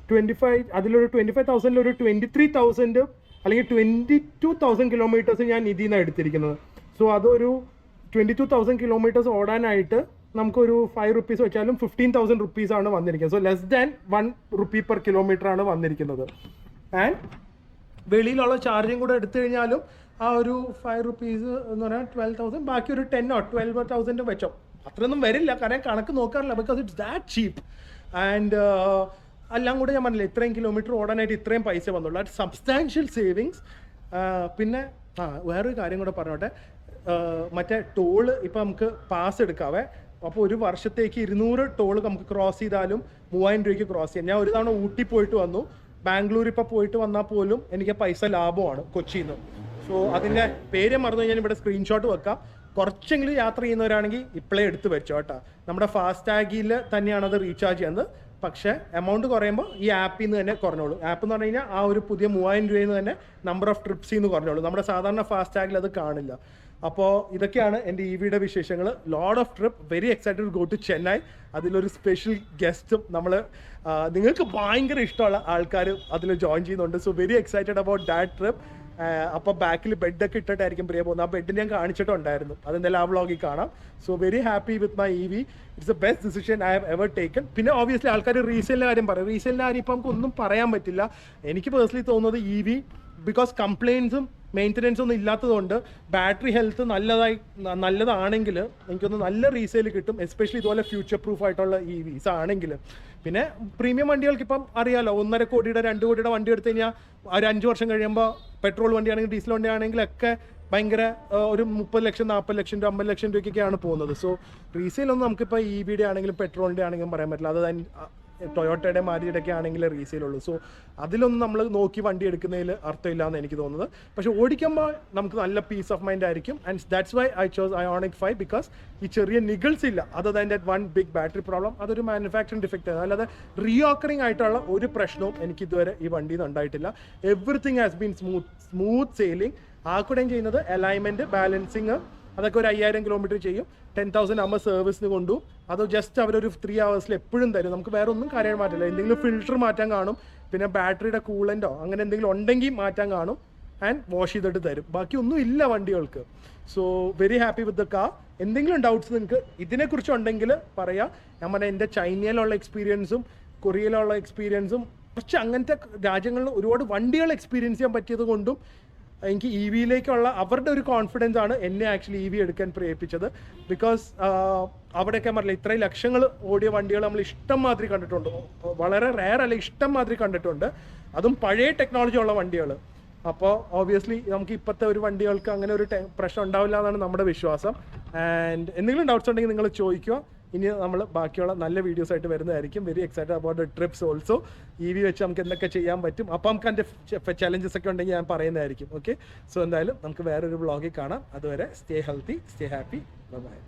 25, അതിലൊരു 25,000 ഒരു 23,000 അല്ലെങ്കിൽ 22,000 കിലോമീറ്റേഴ്സ് ഞാൻ ഇതിൽ നിന്നാണ് എടുത്തിരിക്കുന്നത്. സോ അതൊരു 22,000 കിലോമീറ്റേഴ്സ് ഓടാനായിട്ട് നമുക്കൊരു 5 rupees വെച്ചാലും 15,000 rupees ആണ് വന്നിരിക്കുന്നത്. So less than 1 rupee per kilometer ആണ് വന്നിരിക്കുന്നത്. ആൻഡ് വെളിയിലുള്ള ചാർജിങ് കൂടെ എടുത്തു കഴിഞ്ഞാലും ആ ഒരു 5 rupees എന്ന് പറഞ്ഞാൽ 12,000, ബാക്കി ഒരു 10 or 12,000 വെച്ചോ. അത്രയൊന്നും വരില്ല, കാരണം കണക്ക് നോക്കാറില്ല. Because it's that cheap. And എല്ലാം കൂടെ ഞാൻ പറഞ്ഞില്ല, ഇത്രയും കിലോമീറ്റർ ഓടാനായിട്ട് ഇത്രയും പൈസ വന്നുള്ളൂ. അത് സബ്സ്റ്റാൻഷ്യൽ സേവിങ്സ്. പിന്നെ വേറൊരു കാര്യം കൂടെ പറഞ്ഞോട്ടെ. മറ്റേ ടോള് ഇപ്പം നമുക്ക് പാസ് എടുക്കാവേ. അപ്പോൾ ഒരു വർഷത്തേക്ക് 200 ടോള് നമുക്ക് ക്രോസ് ചെയ്താലും 3,000 രൂപയ്ക്ക് ക്രോസ് ചെയ്യാം. ഞാൻ ഒരു തവണ ഊട്ടി പോയിട്ട് വന്നു. ബാംഗ്ലൂർ ഇപ്പോൾ പോയിട്ട് വന്നാൽ പോലും എനിക്ക് പൈസ ലാഭമാണ് കൊച്ചിയിൽ നിന്ന്. സോ അതിൻ്റെ പേര് മറന്നു ഞാൻ ഇവിടെ സ്ക്രീൻഷോട്ട് വെക്കാം. കുറച്ചെങ്കിലും യാത്ര ചെയ്യുന്നവരാണെങ്കിൽ ഇപ്പോഴേ എടുത്ത് വെച്ചോ കേട്ടോ. നമ്മുടെ ഫാസ്റ്റാഗിൽ തന്നെയാണ് അത് റീചാർജ് ചെയ്യുന്നത്. പക്ഷേ എമൗണ്ട് കുറയുമ്പോൾ ഈ ആപ്പിൽ നിന്ന് തന്നെ കുറഞ്ഞോളൂ. ആപ്പ് എന്ന് പറഞ്ഞു കഴിഞ്ഞാൽ ആ ഒരു പുതിയ 3,000 രൂപയിൽ നിന്ന് തന്നെ നമ്പർ ഓഫ് ട്രിപ്സിൽ നിന്ന് കുറഞ്ഞോളൂ. നമ്മുടെ സാധാരണ ഫാസ്റ്റാഗിൽ അത് കാണില്ല. അപ്പോൾ ഇതൊക്കെയാണ് എൻ്റെ EVയുടെ വിശേഷങ്ങൾ. Load of trip, very excited go to Chennai. അതിലൊരു സ്പെഷ്യൽ ഗസ്റ്റും നിങ്ങൾക്ക് ഭയങ്കര ഇഷ്ടമുള്ള ആൾക്കാർ അതിൽ ജോയിൻ ചെയ്യുന്നുണ്ട്. So very excited about that trip. അപ്പോൾ ബാക്കിൽ ബെഡൊക്കെ ഇട്ടിട്ടായിരിക്കും പ്രിയ പോകുന്നത്. ആ ബെഡ് ഞാൻ കാണിച്ചിട്ടുണ്ടായിരുന്നു, അതെന്തായാലും ആ വ്ളോഗിൽ കാണാം. So very happy with my EV. It's the best decision I have ever taken. പിന്നെ ഓബിയസ്ലി ആൾക്കാർ റീസെയിലിൻ്റെ കാര്യം പറയും. റീസെയിലിൻ്റെ കാര്യം ഇപ്പം നമുക്ക് ഒന്നും പറയാൻ പറ്റില്ല. എനിക്ക് പേഴ്സണലി തോന്നുന്നത് EV ബിക്കോസ് കംപ്ലയിൻസും മെയിൻ്റനൻസ് ഒന്നും ഇല്ലാത്തതുകൊണ്ട് ബാറ്ററി ഹെൽത്ത് നല്ലതാണെങ്കിൽ എനിക്കൊന്ന് നല്ല റീസെയിൽ കിട്ടും, എസ്പെഷ്യലി ഇതുപോലെ ഫ്യൂച്ചർ പ്രൂഫ് ആയിട്ടുള്ള EVs ആണെങ്കിൽ. പിന്നെ പ്രീമിയം വണ്ടികൾക്ക് ഇപ്പം അറിയാലോ, 1.5 കോടിയുടെ 2 കോടിയുടെ വണ്ടി എടുത്തു കഴിഞ്ഞാൽ ഒരു 5 വർഷം കഴിയുമ്പോൾ പെട്രോൾ വണ്ടിയാണെങ്കിൽ ഡീസൽ വണ്ടിയാണെങ്കിലൊക്കെ ഭയങ്കര ഒരു 30 ലക്ഷം 40 ലക്ഷം രൂപ 50 ലക്ഷം രൂപയ്ക്കൊക്കെയാണ് പോകുന്നത്. സോ റീസെയിലൊന്നും നമുക്കിപ്പോൾ EVയുടെ ആണെങ്കിലും പെട്രോളിൻ്റെ ആണെങ്കിലും പറയാൻ പറ്റില്ല. അത് ടൊയോട്ടയുടെ മാരുതിയുടെ ഒക്കെ ആണെങ്കിൽ റീസെയിലുള്ളൂ. സോ അതിലൊന്നും നമ്മൾ നോക്കി വണ്ടി എടുക്കുന്നതിൽ അർത്ഥമില്ല എന്ന് എനിക്ക് തോന്നുന്നത്. പക്ഷെ ഓടിക്കുമ്പോൾ നമുക്ക് നല്ല പീസ് ഓഫ് മൈൻഡ് ആയിരിക്കും. And that's why I chose IONIQ 5 because ഈ ചെറിയ നിഗിൾസ് ഇല്ല. Other than that one big battery problem, അതൊരു മാനുഫാക്ചറിങ് ഡിഫക്റ്റ് ആണ്. അല്ലാതെ റീഓക്കറിങ് ആയിട്ടുള്ള ഒരു പ്രശ്നവും എനിക്ക് ഇതുവരെ ഈ വണ്ടിയിൽ നിന്ന് ഉണ്ടായിട്ടില്ല. Everything has been smooth sailing. ആക്കുകയും ചെയ്യുന്നത് അലൈൻമെൻറ്റ്, ബാലൻസിങ്, അതൊക്കെ ഒരു 5000 കിലോമീറ്റർ ചെയ്യും. 10,000 അമ്മ സർവീസിന് കൊണ്ടു. അത് ജസ്റ്റ് അവരൊരു 3 hours എപ്പോഴും തരും. നമുക്ക് വേറെ ഒന്നും കാര്യം മാറ്റില്ല. എന്തെങ്കിലും ഫിൽറ്റർ മാറ്റാൻ കാണും, പിന്നെ ബാറ്ററിയുടെ കൂളൻ്റോ അങ്ങനെ എന്തെങ്കിലും ഉണ്ടെങ്കിൽ മാറ്റാൻ കാണും, ആൻഡ് വാഷ് ചെയ്തിട്ട് തരും. ബാക്കി ഒന്നും ഇല്ല വണ്ടികൾക്ക്. So very happy with the car. എന്തെങ്കിലും ഡൗട്ട്സ് നിങ്ങൾക്ക് ഇതിനെക്കുറിച്ചുണ്ടെങ്കിൽ പറയാം. ഞാൻ പറഞ്ഞാൽ എൻ്റെ ചൈനയിലുള്ള എക്സ്പീരിയൻസും കൊറിയയിലുള്ള എക്സ്പീരിയൻസും കുറച്ച് അങ്ങനത്തെ രാജ്യങ്ങളിൽ ഒരുപാട് വണ്ടികൾ എക്സ്പീരിയൻസ് ചെയ്യാൻ പറ്റിയത് കൊണ്ടും എനിക്ക് EVയിലേക്കുള്ള അവരുടെ ഒരു കോൺഫിഡൻസ് ആണ് എന്നെ ആക്ച്വലി EV എടുക്കാൻ പ്രേരിപ്പിച്ചത്. ബിക്കോസ് അവിടെയൊക്കെ പറഞ്ഞില്ല, ഇത്രയും ലക്ഷങ്ങൾ ഓടിയ വണ്ടികൾ നമ്മൾ ഇഷ്ടം മാതിരി കണ്ടിട്ടുണ്ട്. വളരെ റെയർ അല്ല, ഇഷ്ടം മാതിരി കണ്ടിട്ടുണ്ട്. അതും പഴയ ടെക്നോളജി ഉള്ള വണ്ടികൾ. അപ്പോൾ ഓബിയസ്ലി നമുക്ക് ഇപ്പോഴത്തെ ഒരു വണ്ടികൾക്ക് അങ്ങനെ ഒരു പ്രശ്നം ഉണ്ടാവില്ല എന്നാണ് നമ്മുടെ വിശ്വാസം. ആൻഡ് എന്തെങ്കിലും ഡൗട്ട്സ് ഉണ്ടെങ്കിൽ നിങ്ങൾ ചോദിക്കുക. ഇനി നമ്മൾ ബാക്കിയുള്ള നല്ല വീഡിയോസ് ആയിട്ട് വരുന്നതായിരിക്കും. Very excited about the TRIPS also. EV വെച്ച് നമുക്ക് എന്തൊക്കെ ചെയ്യാൻ പറ്റും, അപ്പം നമുക്ക് അതിൻ്റെ ചലഞ്ചസ് ഒക്കെ ഉണ്ടെങ്കിൽ ഞാൻ പറയുന്നതായിരിക്കും. ഓക്കെ, സോ എന്തായാലും നമുക്ക് വേറൊരു വ്ളോഗിൽ കാണാം. അതുവരെ stay healthy, stay happy, by.